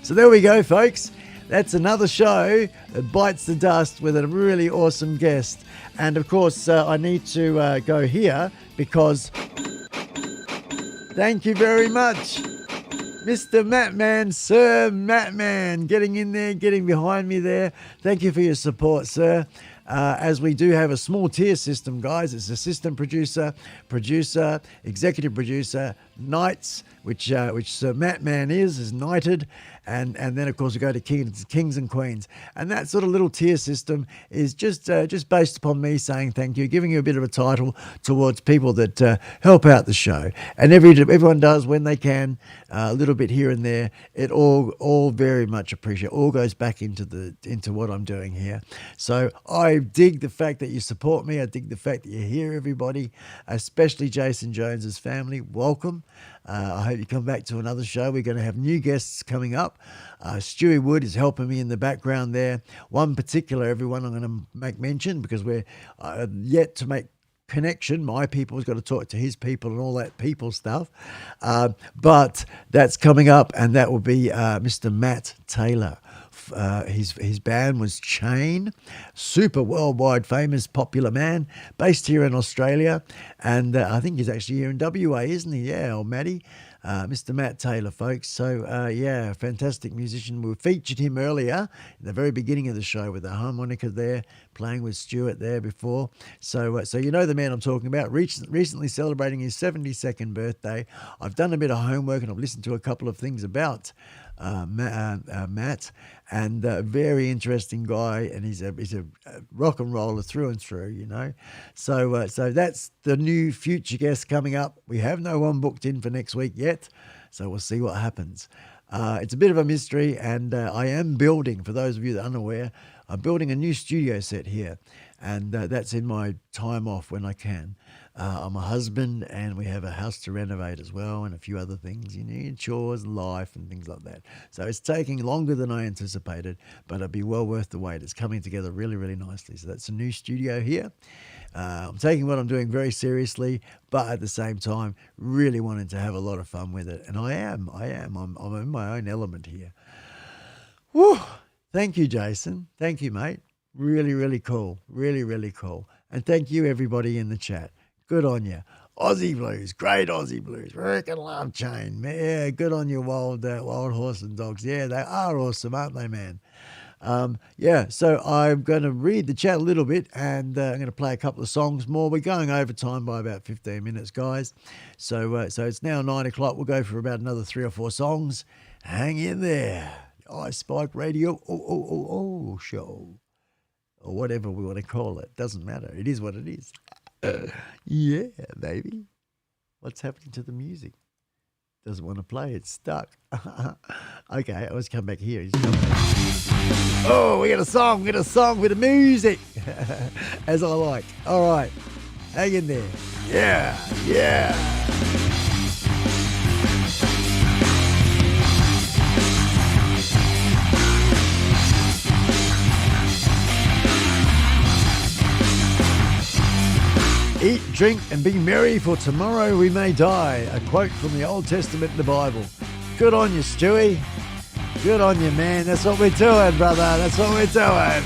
there we go, folks. That's another show that bites the dust with a really awesome guest. And of course, I need to go here because thank you very much, Mr. Mattman, Sir Mattman, getting in there, getting behind me there. Thank you for your support, sir. As we do have a small tier system, guys. It's assistant producer, executive producer, knights, which Sir Mattman is knighted, and then of course we go to kings and queens, and that sort of little tier system is just based upon me saying thank you, giving you a bit of a title towards people that help out the show, and everyone does when they can, a little bit here and there. It all very much appreciate. All goes back into what I'm doing here. So I dig the fact that you support me. I dig the fact that you're here, everybody, especially Jason Jones's family. Welcome. I hope you come back to another show. We're going to have new guests coming up. Stewie Wood is helping me in the background there. One particular, everyone, I'm going to make mention because we're yet to make connection. My people's got to talk to his people and all that people stuff. But that's coming up, and that will be Mr. Matt Taylor. His band was Chain, super worldwide famous, popular man, based here in Australia, and I think he's actually here in WA, isn't he? Yeah, old Matty. Mr. Matt Taylor, folks. So, yeah, fantastic musician. We featured him earlier in the very beginning of the show with the harmonica there, playing with Stuart there before. So you know the man I'm talking about. Recently celebrating his 72nd birthday. I've done a bit of homework and I've listened to a couple of things about Matt, and very interesting guy, and he's a rock and roller through and through, you know. So that's the new future guest coming up. We have no one booked in for next week yet, so we'll see what happens. It's a bit of a mystery, and I am building, for those of you that are unaware, I'm building a new studio set here, and that's in my time off when I can. I'm a husband, and we have a house to renovate as well, and a few other things, you know, chores and life and things like that. So it's taking longer than I anticipated, but it'll be well worth the wait. It's coming together really, really nicely. So that's a new studio here. I'm taking what I'm doing very seriously, but at the same time, really wanting to have a lot of fun with it. And I am. I'm in my own element here. Woo! Thank you, Jason. Thank you, mate. Really, really cool. Really, really cool. And thank you, everybody in the chat. Good on you. Aussie Blues, great Aussie Blues. Freaking love Chain. Yeah, good on you, wild horse and dogs. Yeah, they are awesome, aren't they, man? Yeah, so I'm going to read the chat a little bit, and I'm going to play a couple of songs more. We're going over time by about 15 minutes, guys. So it's now 9 o'clock. We'll go for about another 3 or 4 songs. Hang in there. iSpike Radio show, or whatever we want to call it. Doesn't matter. It is what it is. Yeah, baby. What's happening to the music? Doesn't want to play. It's stuck. Okay, let's come back here. Oh, we got a song. We got a song with the music, as I like. All right, hang in there. Yeah. Eat, drink, and be merry, for tomorrow we may die. A quote from the Old Testament in the Bible. Good on you, Stewie. Good on you, man. That's what we're doing, brother. That's what we're doing.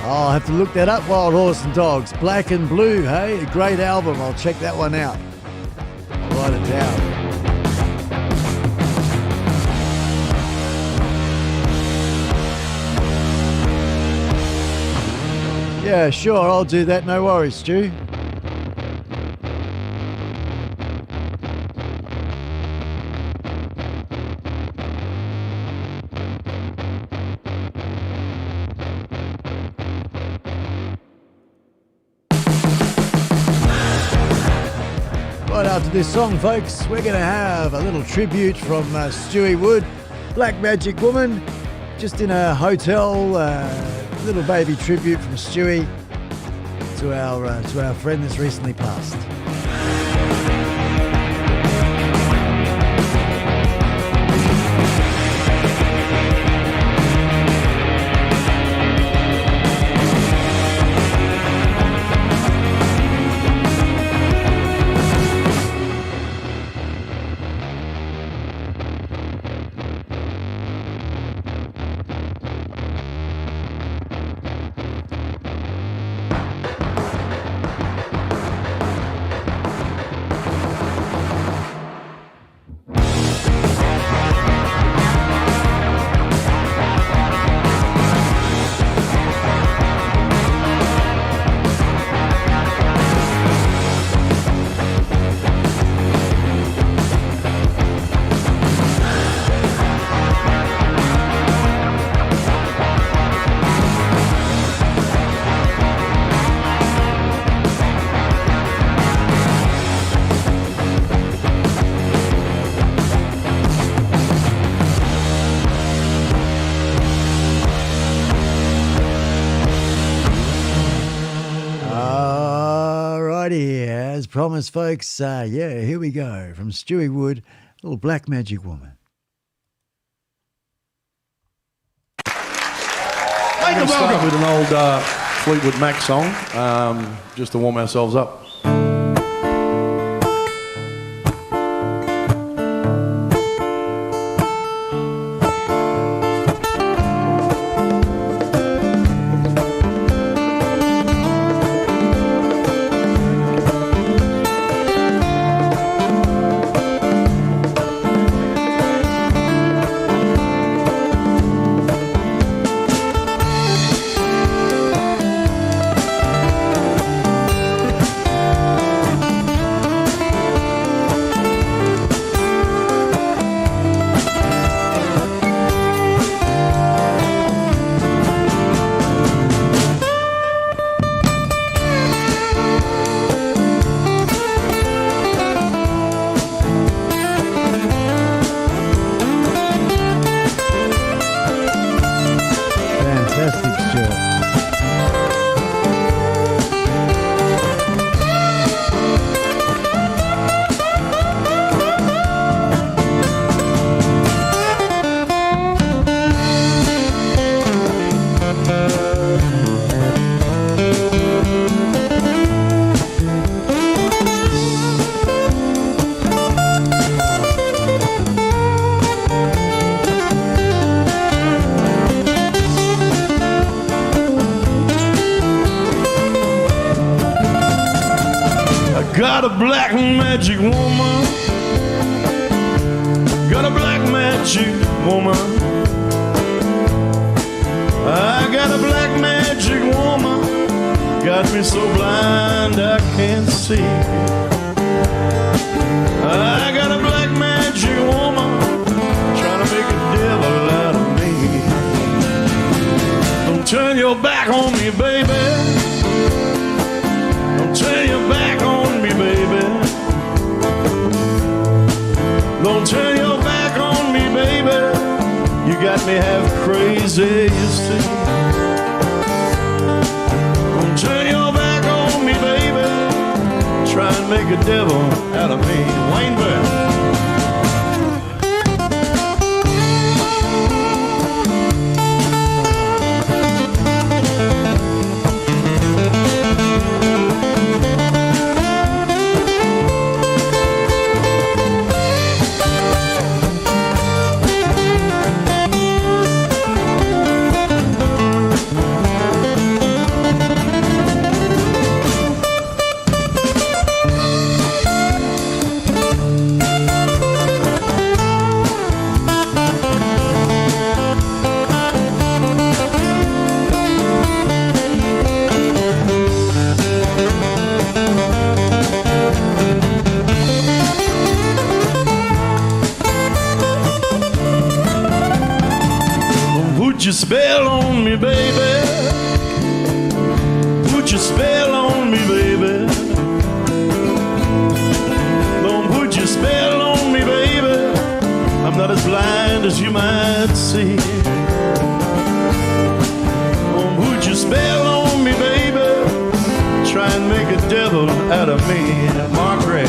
I'll have to look that up, Wild Horse and Dogs. Black and Blue, hey? A great album. I'll check that one out. I'll write it down. Yeah, sure, I'll do that. No worries, Stu. Right after this song, folks, we're going to have a little tribute from Stewie Wood, Black Magic Woman, just in a hotel. Little baby tribute from Stewie to our friend that's recently passed. As promised, folks, here we go. From Stewie Wood, little Black Magic Woman. We're going to start with an old Fleetwood Mac song, just to warm ourselves up. Got a black magic woman. Got a black magic woman. I got a black magic woman. Got me so blind I can't see. I got a black magic woman trying to make a devil out of me. Don't turn your back on me, baby. Don't turn your back on me, baby. Don't turn your back on me, baby. You got me half crazy, you see. Don't turn your back on me, baby. Try and make a devil out of me. Wayne Bell. spell on me, baby. Put your spell on me, baby. Don't put your spell on me, baby. I'm not as blind as you might see. Don't put your spell on me, baby. Try and make a devil out of me. Mark Ray.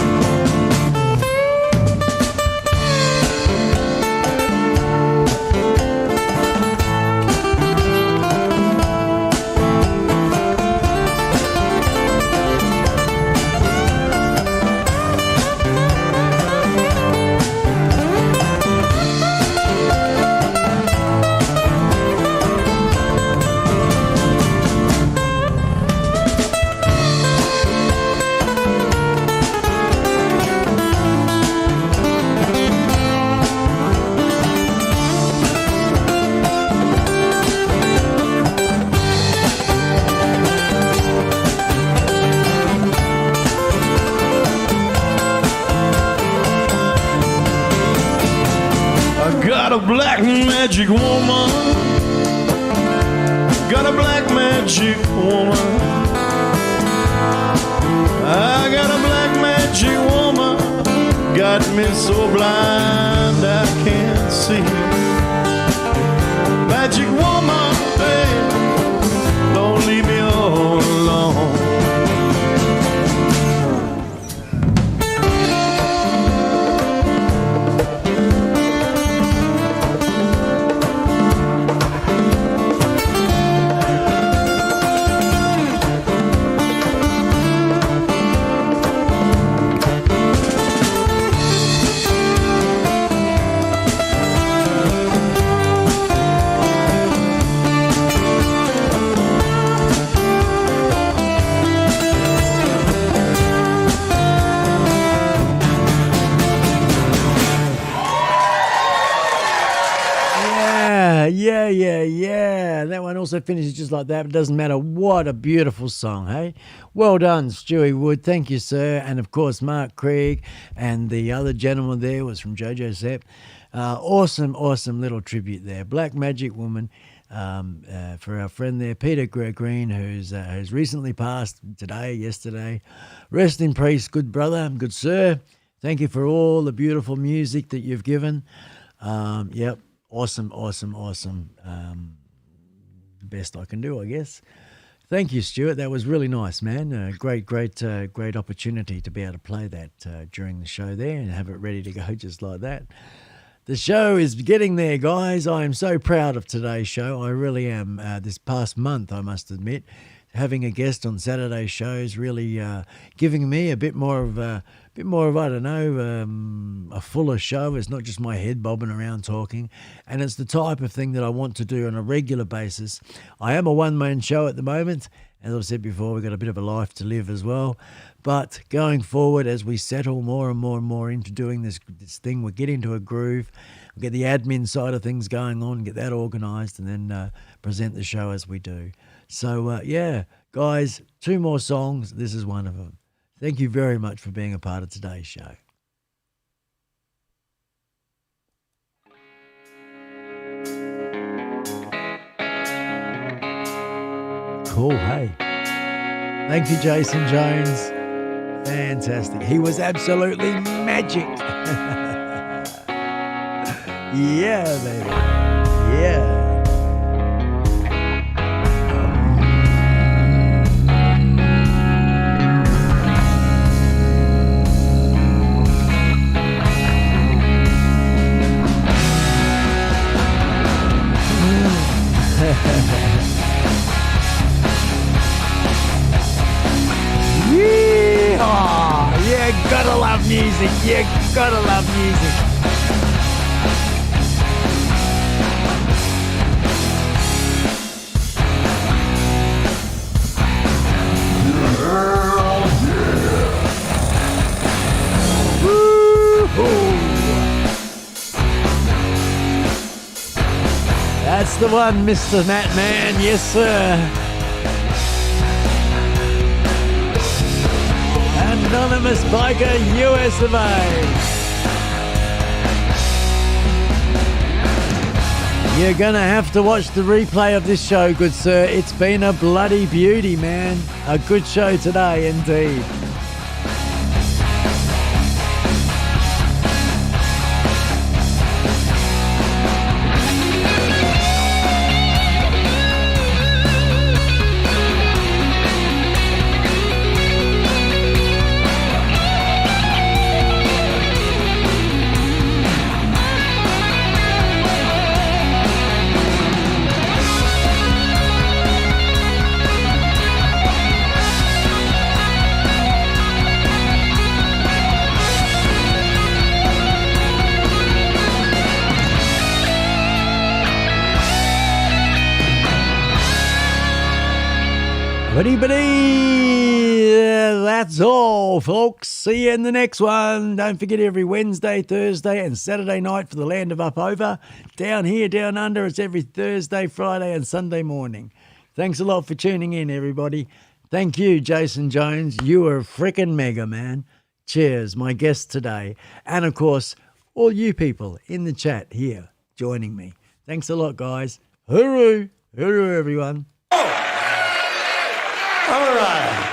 Got a black magic woman. Got a black magic woman. I got a black magic woman. Got me so blind I can't see. Magic woman, babe, don't leave me all alone. Yeah. That one also finishes just like that. It doesn't matter. What a beautiful song, hey? Well done, Stewie Wood. Thank you, sir. And, of course, Mark Krieg and the other gentleman there was from Jojo Sepp. Awesome little tribute there. Black Magic Woman for our friend there, Peter Green, who's recently passed yesterday. Rest in peace, good brother, good sir. Thank you for all the beautiful music that you've given. Yep. Awesome. The best I can do, I guess. Thank you, Stuart. That was really nice, man. Great opportunity to be able to play that during the show there and have it ready to go just like that. The show is getting there, guys. I am so proud of today's show. I really am. This past month, I must admit, having a guest on Saturday shows really giving me a bit more of I don't know, a fuller show. It's not just my head bobbing around talking, and it's the type of thing that I want to do on a regular basis. I am a one-man show at the moment. As I've said before, we've got a bit of a life to live as well. But going forward, as we settle more and more into doing this thing, we'll get into a groove, we'll get the admin side of things going on, get that organised, and then present the show as we do. So, guys, 2 more songs. This is one of them. Thank you very much for being a part of today's show. Cool, hey. Thank you, Jason Jones. Fantastic. He was absolutely magic. Yeah, baby. Yeah. You gotta love music. You gotta love music. Woo-hoo. That's the one, Mr. Matt Man. Yes, sir. Anonymous Biker, US of A. You're going to have to watch the replay of this show, good sir. It's been a bloody beauty, man. A good show today, indeed. That's all, folks. See you in the next one. Don't forget every Wednesday, Thursday, and Saturday night for the land of up over. Down here, down under, it's every Thursday, Friday, and Sunday morning. Thanks a lot for tuning in, everybody. Thank you, Jason Jones. You are a frickin' mega, man. Cheers, my guest today. And, of course, all you people in the chat here joining me. Thanks a lot, guys. Hooroo. Hooroo, everyone. All right.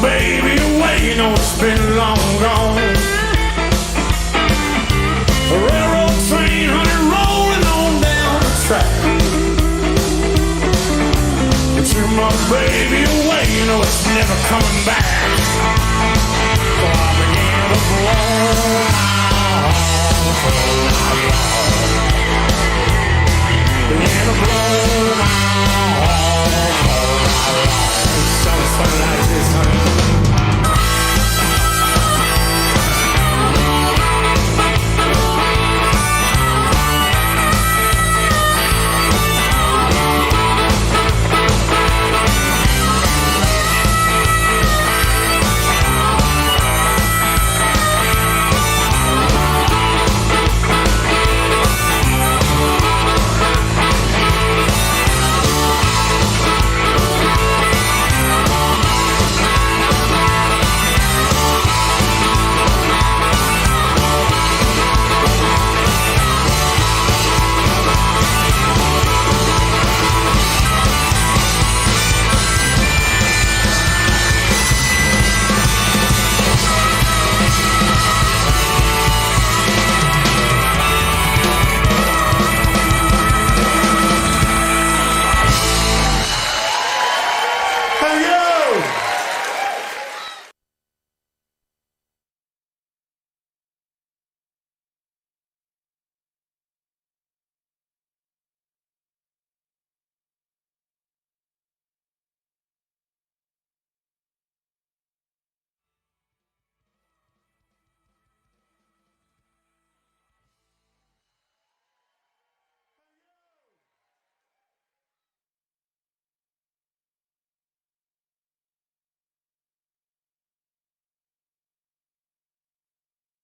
baby away, you know it's been long gone. A railroad train, honey, rolling on down the track. You took my baby away, you know it's never coming back. So I began to blow my horn. Began to blow my horn.